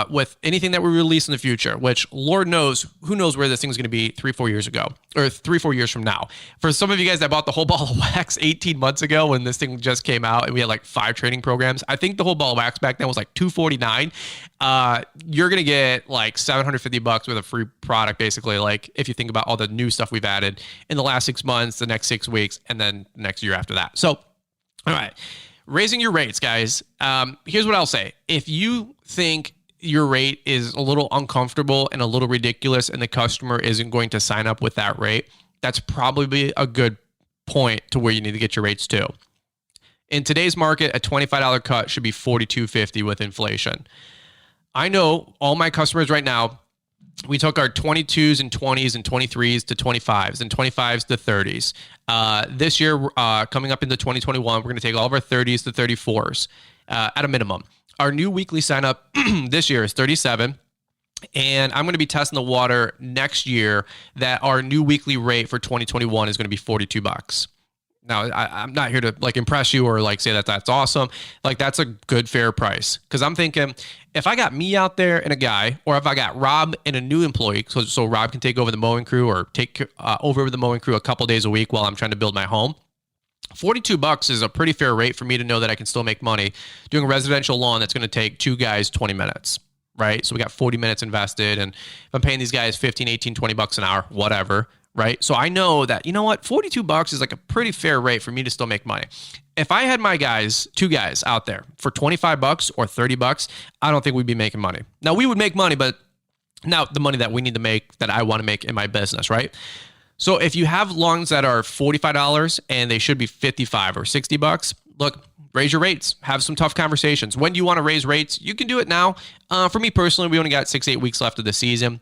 With anything that we release in the future, which Lord knows, who knows where this thing's going to be 3-4 years ago, or 3-4 years from now. For some of you guys that bought the whole ball of wax 18 months ago when this thing just came out and we had like 5 training programs, I think the whole ball of wax back then was like $249. You're going to get like $750 with a free product, basically. Like if you think about all the new stuff we've added in the last 6 months, the next 6 weeks, and then the next year after that. So, all right, raising your rates, guys. Here's what I'll say. If you think your rate is a little uncomfortable and a little ridiculous and the customer isn't going to sign up with that rate, that's probably a good point to where you need to get your rates to. In today's market, a $25 cut should be $42.50 with inflation. I know all my customers right now, we took our 22s and 20s and 23s to 25s and 25s to 30s. This year, coming up into 2021, we're going to take all of our 30s to 34s at a minimum. Our new weekly sign up this year is 37. And I'm going to be testing the water next year that our new weekly rate for 2021 is going to be $42. Now, I'm not here to like impress you or like say that that's awesome. Like that's a good, fair price. Because I'm thinking if I got me out there and a guy, or if I got Rob and a new employee, so Rob can take over the mowing crew or take over the mowing crew a couple days a week while I'm trying to build my home. $42 is a pretty fair rate for me to know that I can still make money doing a residential lawn that's going to take 2 guys 20 minutes, right? So we got 40 minutes invested, and if I'm paying these guys 15, 18, 20 bucks an hour, whatever, right? So I know that, you know what, $42 is like a pretty fair rate for me to still make money. If I had my guys, 2 guys out there for $25 or $30, I don't think we'd be making money. Now we would make money, but not the money that we need to make, that I want to make in my business, right? So if you have lawns that are $45 and they should be $55 or $60, look, raise your rates. Have some tough conversations. When do you want to raise rates? You can do it now. For me personally, we only got 6-8 weeks left of the season.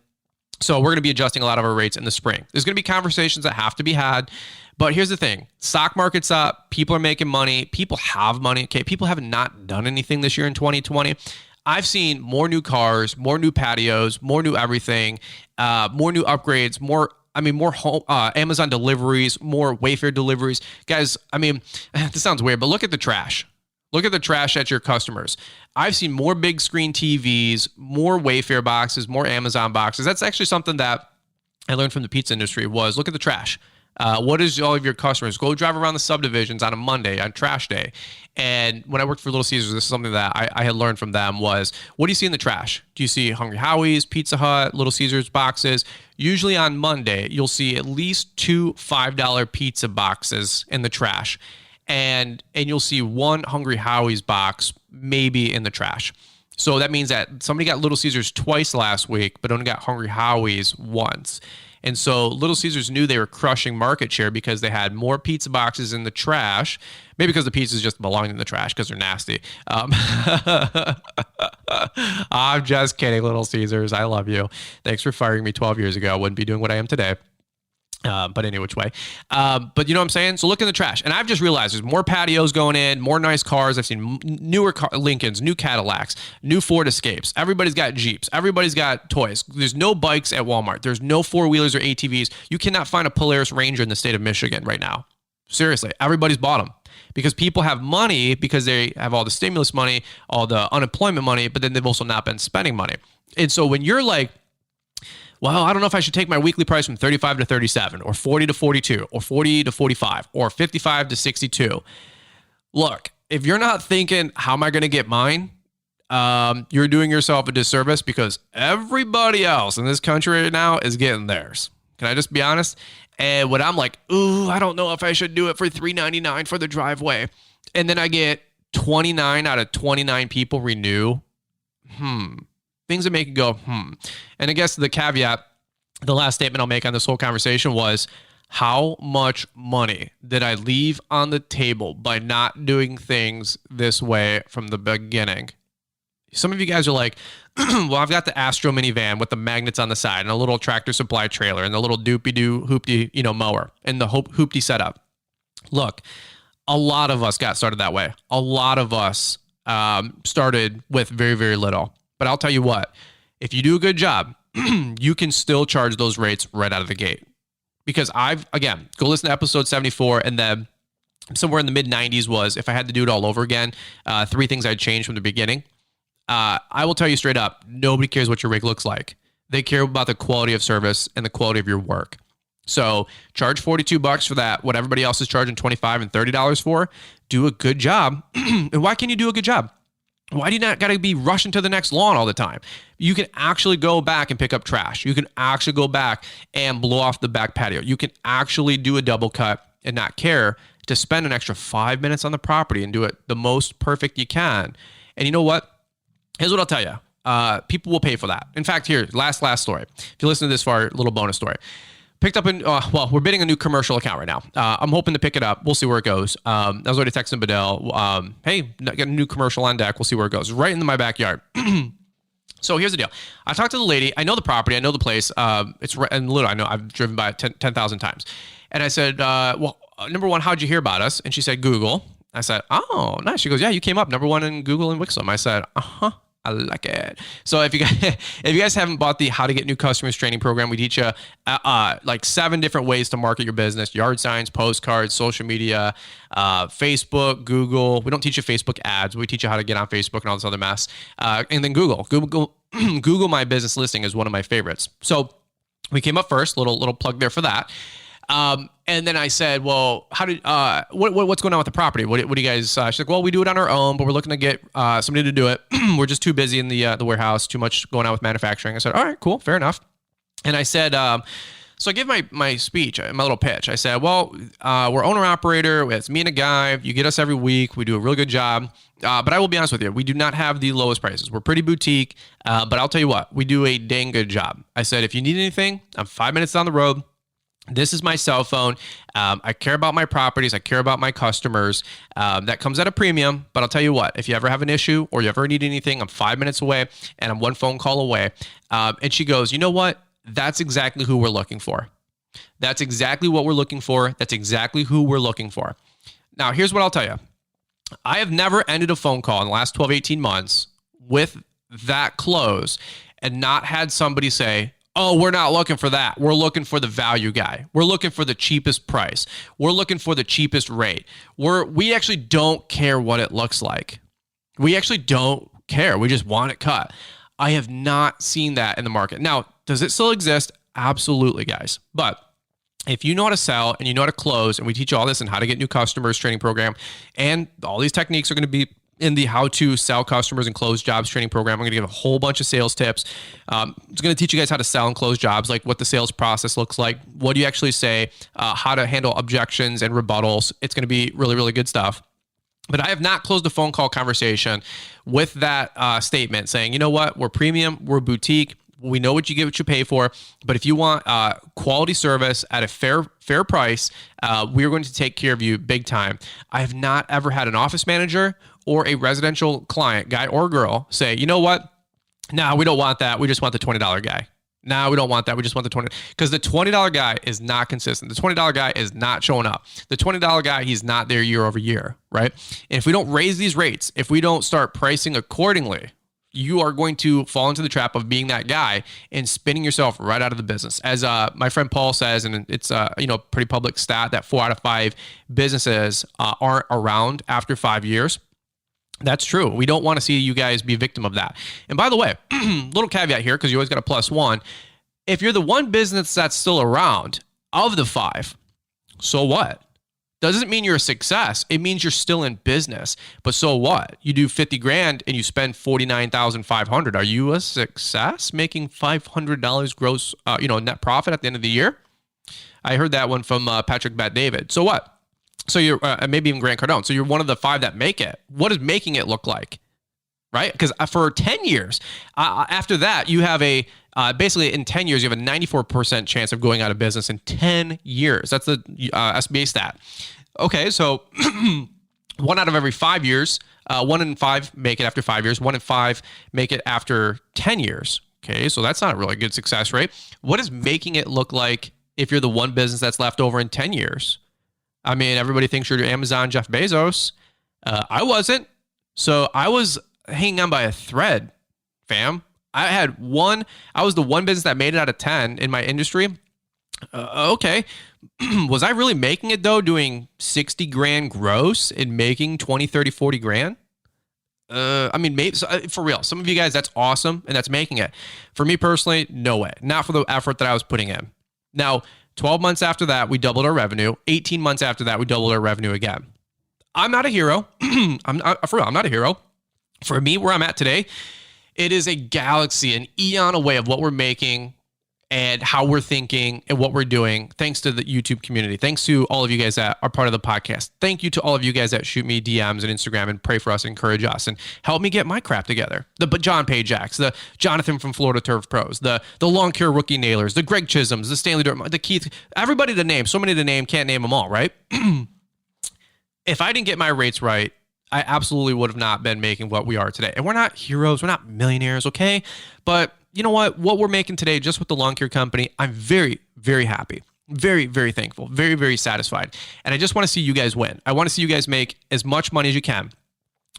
So we're going to be adjusting a lot of our rates in the spring. There's going to be conversations that have to be had. But here's the thing. Stock market's up. People are making money. People have money. Okay, people have not done anything this year in 2020. I've seen more new cars, more new patios, more new everything, more new upgrades, more home, Amazon deliveries, more Wayfair deliveries. Guys, this sounds weird, but look at the trash. Look at the trash at your customers. I've seen more big screen TVs, more Wayfair boxes, more Amazon boxes. That's actually something that I learned from the pizza industry was look at the trash. What is all of your customers? Go drive around the subdivisions on a Monday, on trash day. And when I worked for Little Caesars, this is something that I had learned from them was, what do you see in the trash? Do you see Hungry Howie's, Pizza Hut, Little Caesars boxes? Usually on Monday, you'll see at least 2 $5 pizza boxes in the trash. And you'll see 1 Hungry Howie's box maybe in the trash. So that means that somebody got Little Caesars twice last week, but only got Hungry Howie's once. And so Little Caesars knew they were crushing market share because they had more pizza boxes in the trash. Maybe because the pizzas just belong in the trash because they're nasty. I'm just kidding, Little Caesars. I love you. Thanks for firing me 12 years ago. I wouldn't be doing what I am today. But any which way. But you know what I'm saying? So look in the trash. And I've just realized there's more patios going in, more nice cars. I've seen newer Lincolns, new Cadillacs, new Ford Escapes. Everybody's got Jeeps. Everybody's got toys. There's no bikes at Walmart. There's no four-wheelers or ATVs. You cannot find a Polaris Ranger in the state of Michigan right now. Seriously, everybody's bought them. Because people have money because they have all the stimulus money, all the unemployment money, but then they've also not been spending money. And so when you're like, well, I don't know if I should take my weekly price from 35 to 37 or 40 to 42 or 40 to 45 or 55 to 62. Look, if you're not thinking, how am I going to get mine? You're doing yourself a disservice because everybody else in this country right now is getting theirs. Can I just be honest? And when I'm like, ooh, I don't know if I should do it for $3.99 for the driveway. And then I get 29 out of 29 people renew. Things that make you go, And I guess the caveat, the last statement I'll make on this whole conversation was, how much money did I leave on the table by not doing things this way from the beginning? Some of you guys are like, well, I've got the Astro minivan with the magnets on the side and a little Tractor Supply trailer and the little doopy-doo hoopty, mower and the hoopty setup. Look, a lot of us got started that way. A lot of us started with very, very little. But I'll tell you what, if you do a good job, you can still charge those rates right out of the gate. Because go listen to episode 74, and then somewhere in the mid-90s was, if I had to do it all over again, 3 things I'd change from the beginning. I will tell you straight up, nobody cares what your rig looks like. They care about the quality of service and the quality of your work. So charge $42 for that, what everybody else is charging $25 and $30 for. Do a good job. And why can't you do a good job? Why do you not got to be rushing to the next lawn all the time? You can actually go back and pick up trash. You can actually go back and blow off the back patio. You can actually do a double cut and not care to spend an extra 5 minutes on the property and do it the most perfect you can. And you know what? Here's what I'll tell you. People will pay for that. In fact, here, last story. If you listen to this far, little bonus story. Picked up we're bidding a new commercial account right now. I'm hoping to pick it up. We'll see where it goes. I was already texting Bedell. Hey, got a new commercial on deck. We'll see where it goes. Right in my backyard. So here's the deal. I talked to the lady. I know the property. I know the place. It's and literally, I know I've driven by it 10,000 times. And I said, number one, how'd you hear about us? And she said, Google. I said, oh, nice. She goes, yeah, you came up number one in Google and Wixom. I said, I like it. So if you guys haven't bought the How to Get New Customers training program, we teach you like 7 different ways to market your business: yard signs, postcards, social media, Facebook, Google. We don't teach you Facebook ads. We teach you how to get on Facebook and all this other mess. And then Google My Business Listing is one of my favorites. So we came up first. Little plug there for that. And then I said, well, what's going on with the property? What do you guys, she's like, well, we do it on our own, but we're looking to get, somebody to do it. We're just too busy in the warehouse, too much going on with manufacturing. I said, all right, cool. Fair enough. And I said, so I give my speech, my little pitch. I said, well, we're owner operator. It's me and a guy. You get us every week. We do a really good job. But I will be honest with you, we do not have the lowest prices. We're pretty boutique. But I'll tell you what, we do a dang good job. I said, if you need anything, I'm 5 minutes down the road. This is my cell phone. I care about my properties. I care about my customers. That comes at a premium. But I'll tell you what, if you ever have an issue or you ever need anything, I'm 5 minutes away and I'm one phone call away. And she goes, you know what? That's exactly who we're looking for. That's exactly what we're looking for. That's exactly who we're looking for. Now, here's what I'll tell you. I have never ended a phone call in the last 12, 18 months with that close and not had somebody say, oh, we're not looking for that. We're looking for the value guy. We're looking for the cheapest price. We're looking for the cheapest rate. We actually don't care what it looks like. We actually don't care. We just want it cut. I have not seen that in the market. Now, does it still exist? Absolutely, guys. But if you know how to sell and you know how to close, and we teach you all this and how to get new customers training program, and all these techniques are going to be in the How to Sell Customers and Close Jobs training program. I'm going to give a whole bunch of sales tips. It's going to teach you guys how to sell and close jobs, like what the sales process looks like, what do you actually say, how to handle objections and rebuttals. It's going to be really, really good stuff. But I have not closed a phone call conversation with that statement saying, you know what, we're premium, we're boutique, We know what you get, what you pay for. But if you want quality service at a fair price, we're going to take care of you big time. I have not ever had an office manager or a residential client, guy or girl, say, you know what? No, we don't want that. We just want the $20 guy. No, we don't want that. We just want the 20. Because the $20 guy is not consistent. The $20 guy is not showing up. The $20 guy, he's not there year over year, right? And if we don't raise these rates, if we don't start pricing accordingly, you are going to fall into the trap of being that guy and spinning yourself right out of the business. As my friend Paul says, and it's pretty public stat that 4 out of 5 businesses aren't around after 5 years. That's true. We don't want to see you guys be a victim of that. And by the way, little caveat here, because you always got a +1. If you're the one business that's still around of the 5, so what? Doesn't mean you're a success. It means you're still in business. But so what? You do 50 grand and you spend 49,500. Are you a success making $500 gross, net profit at the end of the year? I heard that one from Patrick Bet-David. So what? So you're maybe even Grant Cardone. So you're one of the 5 that make it. What does making it look like? Right? Because for 10 years, after that, you have basically in 10 years, you have a 94% chance of going out of business in 10 years. That's the SBA stat. Okay, so 1 out of every 5 years, 1 in 5 make it after 5 years, 1 in 5 make it after 10 years. Okay, so that's not a really good success rate. What does making it look like if you're the one business that's left over in 10 years? I mean, everybody thinks you're Amazon Jeff Bezos. I wasn't. So I was hanging on by a thread, fam. I was the one business that made it out of 10 in my industry. Okay. Was I really making it though, doing 60 grand gross and making 20, 30, 40 grand? Maybe for real, some of you guys, that's awesome. And that's making it. For me personally, no way. Not for the effort that I was putting in. Now, 12 months after that, we doubled our revenue. 18 months after that, we doubled our revenue again. I'm not a hero. I'm not a hero. For me, where I'm at today, it is a galaxy, an eon away of what we're making and how we're thinking and what we're doing, thanks to the YouTube community. Thanks to all of you guys that are part of the podcast. Thank you to all of you guys that shoot me DMs and Instagram and pray for us, encourage us, and help me get my crap together. The John Pajaks, the Jonathan from Florida Turf Pros, the Lawn Care Rookie Nailers, the Greg Chisholms, the Stanley Durham, the Keith, everybody to name, so many to name, can't name them all, right? If I didn't get my rates right, I absolutely would have not been making what we are today. And we're not heroes, we're not millionaires, okay? But you know what we're making today just with the lawn care company, I'm very, very happy. Very, very thankful. Very, very satisfied. And I just want to see you guys win. I want to see you guys make as much money as you can.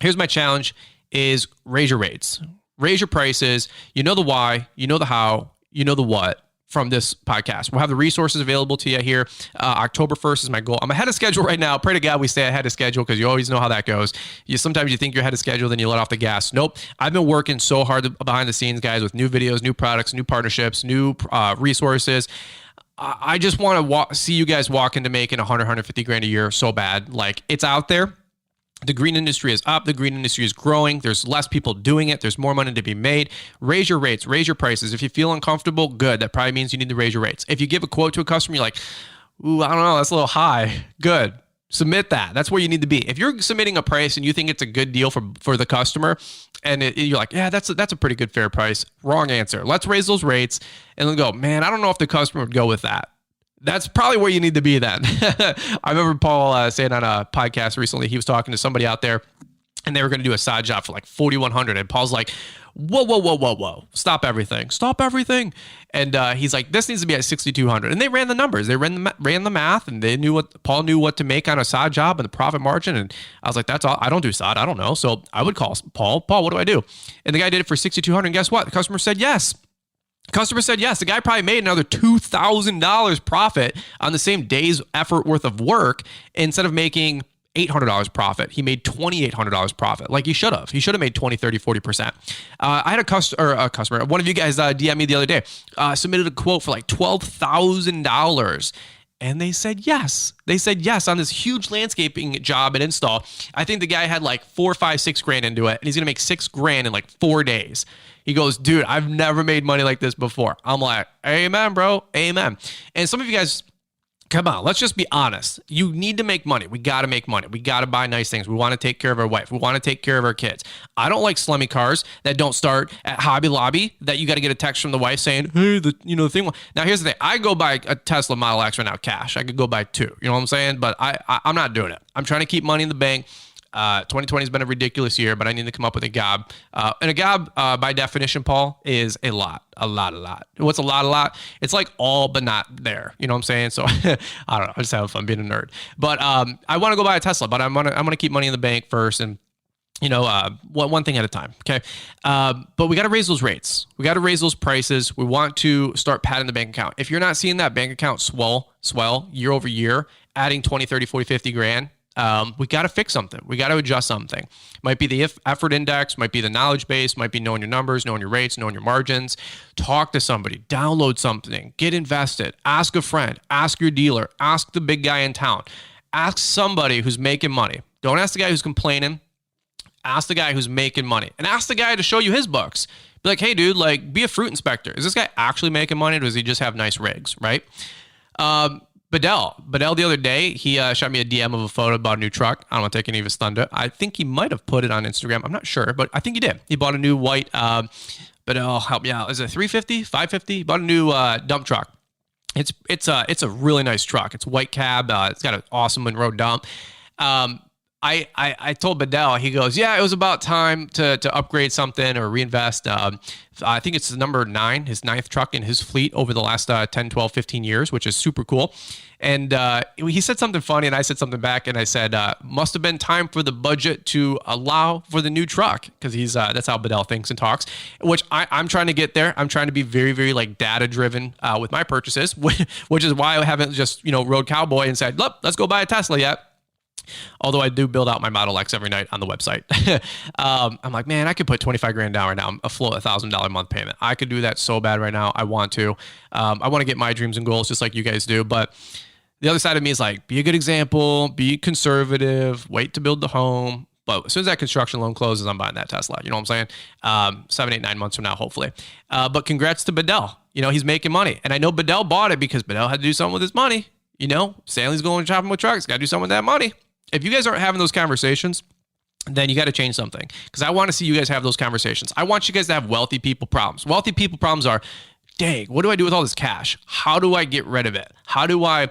Here's my challenge is raise your rates. Raise your prices. You know the why, you know the how, you know the what from this podcast. We'll have the resources available to you here. October 1st is my goal. I'm ahead of schedule right now. Pray to God we stay ahead of schedule because you always know how that goes. Sometimes you think you're ahead of schedule, then you let off the gas. Nope. I've been working so hard behind the scenes, guys, with new videos, new products, new partnerships, new resources. I just want to see you guys walk into making 100, 150 grand a year so bad. Like, it's out there. The green industry is up. The green industry is growing. There's less people doing it. There's more money to be made. Raise your rates. Raise your prices. If you feel uncomfortable, good. That probably means you need to raise your rates. If you give a quote to a customer, you're like, ooh, I don't know, that's a little high. Good. Submit that. That's where you need to be. If you're submitting a price and you think it's a good deal for the customer, and you're like, yeah, that's a pretty good fair price. Wrong answer. Let's raise those rates and then go, man, I don't know if the customer would go with that. That's probably where you need to be then. I remember Paul saying on a podcast recently, he was talking to somebody out there and they were going to do a side job for like $4,100. And Paul's like, whoa. Stop everything. And he's like, this needs to be at $6,200. And they ran the numbers. They ran the math, and they knew Paul knew what to make on a side job and the profit margin. And I was like, that's all. I don't do side. I don't know. So I would call Paul, what do I do? And the guy did it for $6,200. And guess what? The customer said yes. The guy probably made another $2,000 profit on the same day's effort worth of work. Instead of making $800 profit, he made $2,800 profit. Like he should have. He should have made 20, 30, 40%. I had a customer, one of you guys DM me the other day, submitted a quote for like $12,000. And they said yes. They said yes on this huge landscaping job and install. I think the guy had like 4, 5, 6 grand into it, and he's going to make 6 grand in like 4 days. He goes, dude, I've never made money like this before. I'm like, amen, bro. Amen. And some of you guys Come on, let's just be honest. You need to make money. We got to make money. We got to buy nice things. We want to take care of our wife. We want to take care of our kids. I don't like slummy cars that don't start at Hobby Lobby, that you got to get a text from the wife saying, hey, the thing. Now, here's the thing. I go buy a Tesla Model X right now, cash. I could go buy 2. You know what I'm saying? But I'm not doing it. I'm trying to keep money in the bank. 2020 has been a ridiculous year, but I need to come up with a gob. And a gob, by definition, Paul, is a lot. What's a lot? It's like all but not there. You know what I'm saying? So I don't know. I just have fun being a nerd. But I want to go buy a Tesla, but I'm gonna keep money in the bank first, and one thing at a time. Okay. But we got to raise those rates. We got to raise those prices. We want to start padding the bank account. If you're not seeing that bank account swell year over year, adding 20, 30, 40, 50 grand. We got to fix something. We got to adjust something. Might be the effort index, might be the knowledge base, might be knowing your numbers, knowing your rates, knowing your margins. Talk to somebody, download something, get invested, ask a friend, ask your dealer, ask the big guy in town, ask somebody who's making money. Don't ask the guy who's complaining. Ask the guy who's making money, and ask the guy to show you his books. Be like, hey dude, like, be a fruit inspector. Is this guy actually making money, or does he just have nice rigs, right? Bedell the other day, he shot me a DM of a photo about a new truck. I don't want to take any of his thunder. I think he might have put it on Instagram. I'm not sure, but I think he did. He bought a new white, Bedell, help me out. Is it 350, 550? He bought a new dump truck. It's a really nice truck. It's white cab. It's got an awesome Monroe dump. I told Bedell, he goes, yeah, it was about time to upgrade something or reinvest. I think it's the number 9, his 9th truck in his fleet over the last 10, 12, 15 years, which is super cool. And he said something funny, and I said something back, and I said, must have been time for the budget to allow for the new truck, because that's how Bedell thinks and talks, which I'm trying to get there. I'm trying to be very, very like data driven with my purchases, which is why I haven't just, rode cowboy and said, let's go buy a Tesla yet. Although I do build out my Model X every night on the website. I'm like, man, I could put 25 grand down right now. I'm afloat $1,000 a month payment. I could do that so bad right now. I want to. I want to get my dreams and goals just like you guys do. But the other side of me is like, be a good example, be conservative, wait to build the home. But as soon as that construction loan closes, I'm buying that Tesla. You know what I'm saying? 7, 8, 9 months from now, hopefully. But congrats to Bedell. He's making money. And I know Bedell bought it because Bedell had to do something with his money. Stanley's going shopping with trucks. Got to do something with that money. If you guys aren't having those conversations, then you got to change something, because I want to see you guys have those conversations. I want you guys to have wealthy people problems. Wealthy people problems are, dang, what do I do with all this cash? How do I get rid of it? How do I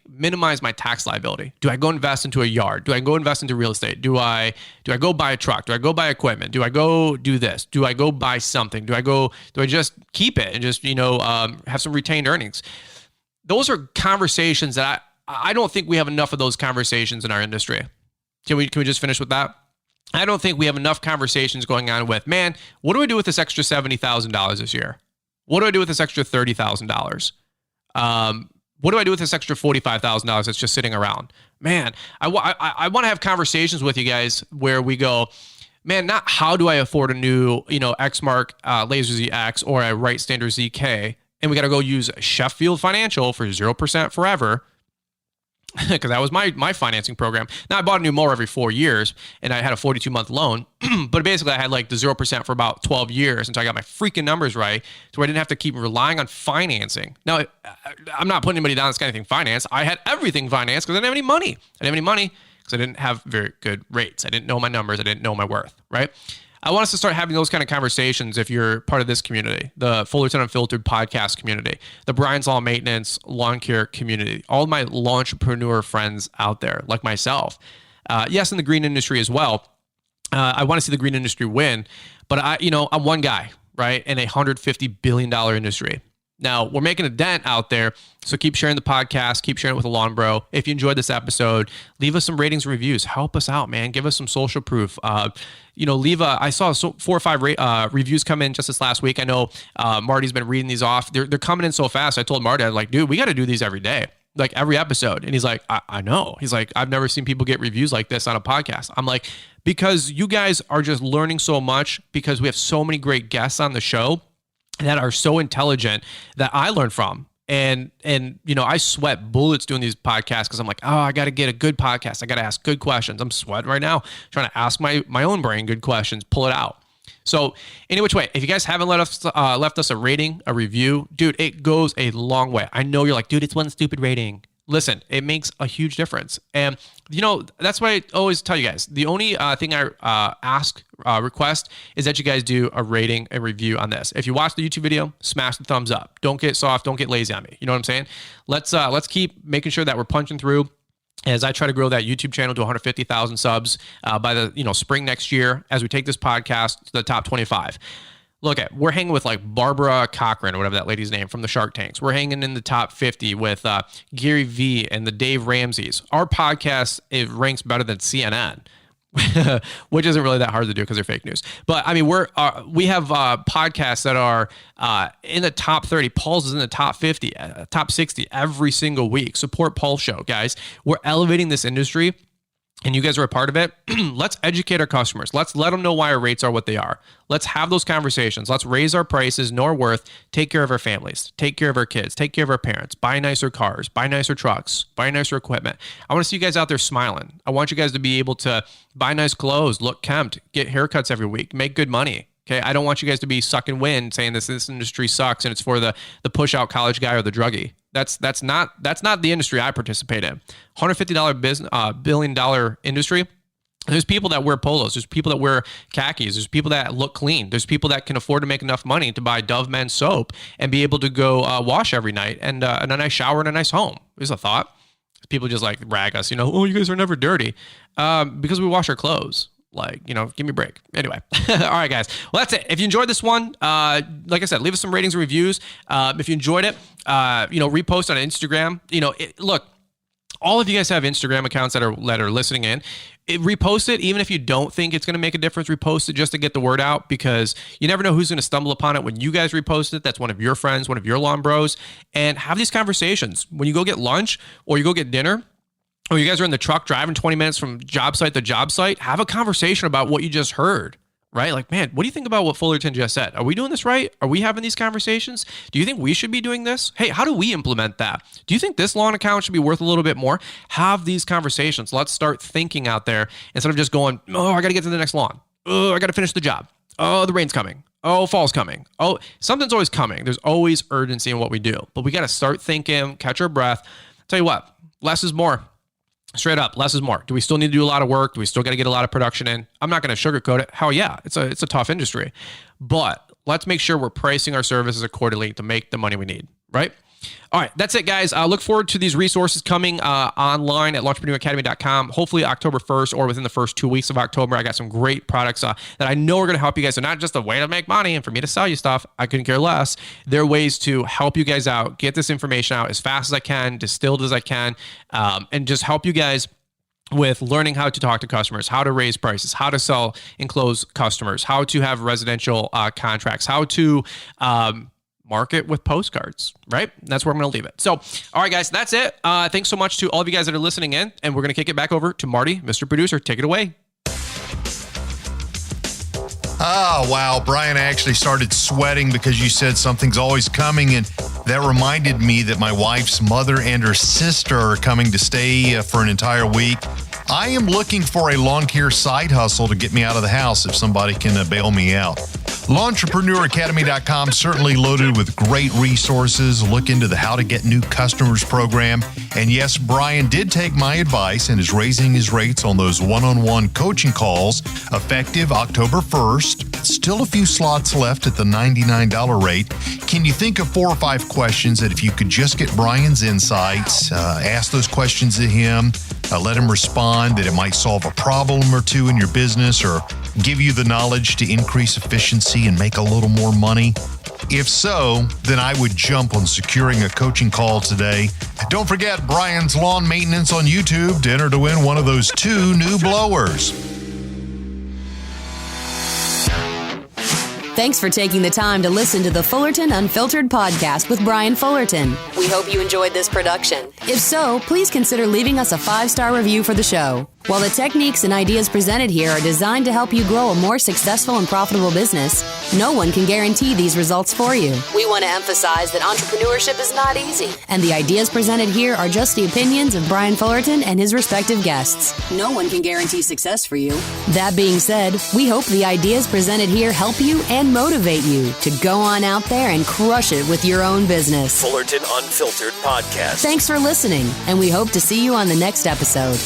minimize my tax liability? Do I go invest into a yard? Do I go invest into real estate? Do I go buy a truck? Do I go buy equipment? Do I go do this? Do I go buy something? Do I just keep it and just, have some retained earnings? Those are conversations that I don't think we have enough of those conversations in our industry. Can we just finish with that? I don't think we have enough conversations going on with, man, what do I do with this extra $70,000 this year? What do I do with this extra $30,000? What do I do with this extra $45,000 that's just sitting around? Man, I want to have conversations with you guys where we go, man, not how do I afford a new, Exmark Laser ZX or a Wright Standard ZK, and we got to go use Sheffield Financial for 0% forever, because that was my financing program. Now, I bought a new mower every 4 years, and I had a 42-month loan, but basically I had like the 0% for about 12 years until I got my freaking numbers right, to where I didn't have to keep relying on financing. Now, I'm not putting anybody down that's got anything financed. I had everything financed because I didn't have any money. I didn't have any money because I didn't have very good rates. I didn't know my numbers. I didn't know my worth, right? I want us to start having those kind of conversations if you're part of this community, the Fullerton Unfiltered podcast community, the Brian's Law Maintenance lawn care community, all of my lawntrepreneur friends out there like myself. Yes, in the green industry as well. I want to see the green industry win, but I'm one guy, right, in a $150 billion industry. Now, we're making a dent out there, so keep sharing the podcast, keep sharing it with a lawn bro. If you enjoyed this episode, leave us some ratings and reviews. Help us out, man. Give us some social proof. I saw 4 or 5 reviews come in just this last week. I know Marty's been reading these off. They're coming in so fast. I told Marty, I'm like, dude, we got to do these every day, like every episode. And he's like, I know. He's like, I've never seen people get reviews like this on a podcast. I'm like, because you guys are just learning so much, because we have so many great guests on the show that are so intelligent that I learn from. And I sweat bullets doing these podcasts because I'm like, oh, I got to get a good podcast. I got to ask good questions. I'm sweating right now trying to ask my own brain good questions, pull it out. So any which way, if you guys haven't left us a rating, a review, dude, it goes a long way. I know you're like, dude, it's one stupid rating. Listen, it makes a huge difference. And, that's why I always tell you guys, the only thing I request is that you guys do a rating and review on this. If you watch the YouTube video, smash the thumbs up. Don't get soft. Don't get lazy on me. You know what I'm saying? Let's keep making sure that we're punching through as I try to grow that YouTube channel to 150,000 subs by the spring next year as we take this podcast to the top 25. Look we're hanging with like Barbara Cochran or whatever that lady's name from the Shark Tanks. We're hanging in the top 50 with Gary Vee and the Dave Ramseys. Our podcast, it ranks better than CNN, which isn't really that hard to do because they're fake news. But I mean, we have podcasts that are in the top 30. Paul's is in the top 50, top 60 every single week. Support Paul's show, guys. We're elevating this industry. And you guys are a part of it. Let's educate our customers. Let's let them know why our rates are what they are. Let's have those conversations. Let's raise our prices, know our worth, take care of our families, take care of our kids, take care of our parents, buy nicer cars, buy nicer trucks, buy nicer equipment. I want to see you guys out there smiling. I want you guys to be able to buy nice clothes, look kempt, get haircuts every week, make good money. Okay, I don't want you guys to be sucking wind saying this industry sucks and it's for the push out college guy or the druggie. That's not the industry I participate in. $150 billion industry. There's people that wear polos. There's people that wear khakis. There's people that look clean. There's people that can afford to make enough money to buy Dove Men soap and be able to go wash every night and a nice shower and a nice home. Is a thought. People just like rag us, oh, you guys are never dirty because we wash our clothes. Give me a break. Anyway. All right, guys. Well, that's it. If you enjoyed this one, like I said, leave us some ratings and reviews. If you enjoyed it, repost on Instagram. Look, all of you guys have Instagram accounts that are listening in. Repost it, even if you don't think it's going to make a difference. Repost it just to get the word out because you never know who's going to stumble upon it when you guys repost it. That's one of your friends, one of your lawn bros. And have these conversations. When you go get lunch or you go get dinner, or you guys are in the truck driving 20 minutes from job site to job site, have a conversation about what you just heard, right? Like, man, what do you think about what Fullerton just said? Are we doing this right? Are we having these conversations? Do you think we should be doing this? Hey, how do we implement that? Do you think this lawn account should be worth a little bit more? Have these conversations. Let's start thinking out there instead of just going, oh, I got to get to the next lawn. Oh, I got to finish the job. Oh, the rain's coming. Oh, fall's coming. Oh, something's always coming. There's always urgency in what we do, but we got to start thinking, catch our breath. Tell you what, less is more. Straight up, less is more. Do we still need to do a lot of work? Do we still got to get a lot of production in? I'm not going to sugarcoat it. Hell yeah, it's a tough industry. But let's make sure we're pricing our services accordingly to make the money we need, right? All right, that's it, guys. I look forward to these resources coming online at launchpreneuracademy.com. Hopefully October 1st or within the first 2 weeks of October. I got some great products that I know are going to help you guys. So not just a way to make money and for me to sell you stuff. I couldn't care less. There are ways to help you guys out, get this information out as fast as I can, distilled as I can, and just help you guys with learning how to talk to customers, how to raise prices, how to sell and close customers, how to have residential contracts, how to market with postcards, right? That's where I'm going to leave it. So, all right, guys, that's it. Thanks so much to all of you guys that are listening in, and we're going to kick it back over to Marty, Mr. Producer. Take it away. Oh, wow. Brian actually started sweating because you said something's always coming, and that reminded me that my wife's mother and her sister are coming to stay for an entire week. I am looking for a lawn care side hustle to get me out of the house if somebody can bail me out. LawnTrepreneurAcademy.com certainly loaded with great resources. Look into the How to Get New Customers program. And yes, Brian did take my advice and is raising his rates on those one-on-one coaching calls effective October 1st. Still a few slots left at the $99 rate. Can you think of 4 or 5 questions that if you could just get Brian's insights, ask those questions to him, let him respond, that it might solve a problem or two in your business or give you the knowledge to increase efficiency and make a little more money? If so, then I would jump on securing a coaching call today. Don't forget Brian's Lawn Maintenance on YouTube to enter to win one of those 2 new blowers. Thanks for taking the time to listen to the Fullerton Unfiltered podcast with Brian Fullerton. We hope you enjoyed this production. If so, please consider leaving us a 5-star review for the show. While the techniques and ideas presented here are designed to help you grow a more successful and profitable business, no one can guarantee these results for you. We want to emphasize that entrepreneurship is not easy, and the ideas presented here are just the opinions of Brian Fullerton and his respective guests. No one can guarantee success for you. That being said, we hope the ideas presented here help you and motivate you to go on out there and crush it with your own business. Fullerton Unfiltered Podcast. Thanks for listening, and we hope to see you on the next episode.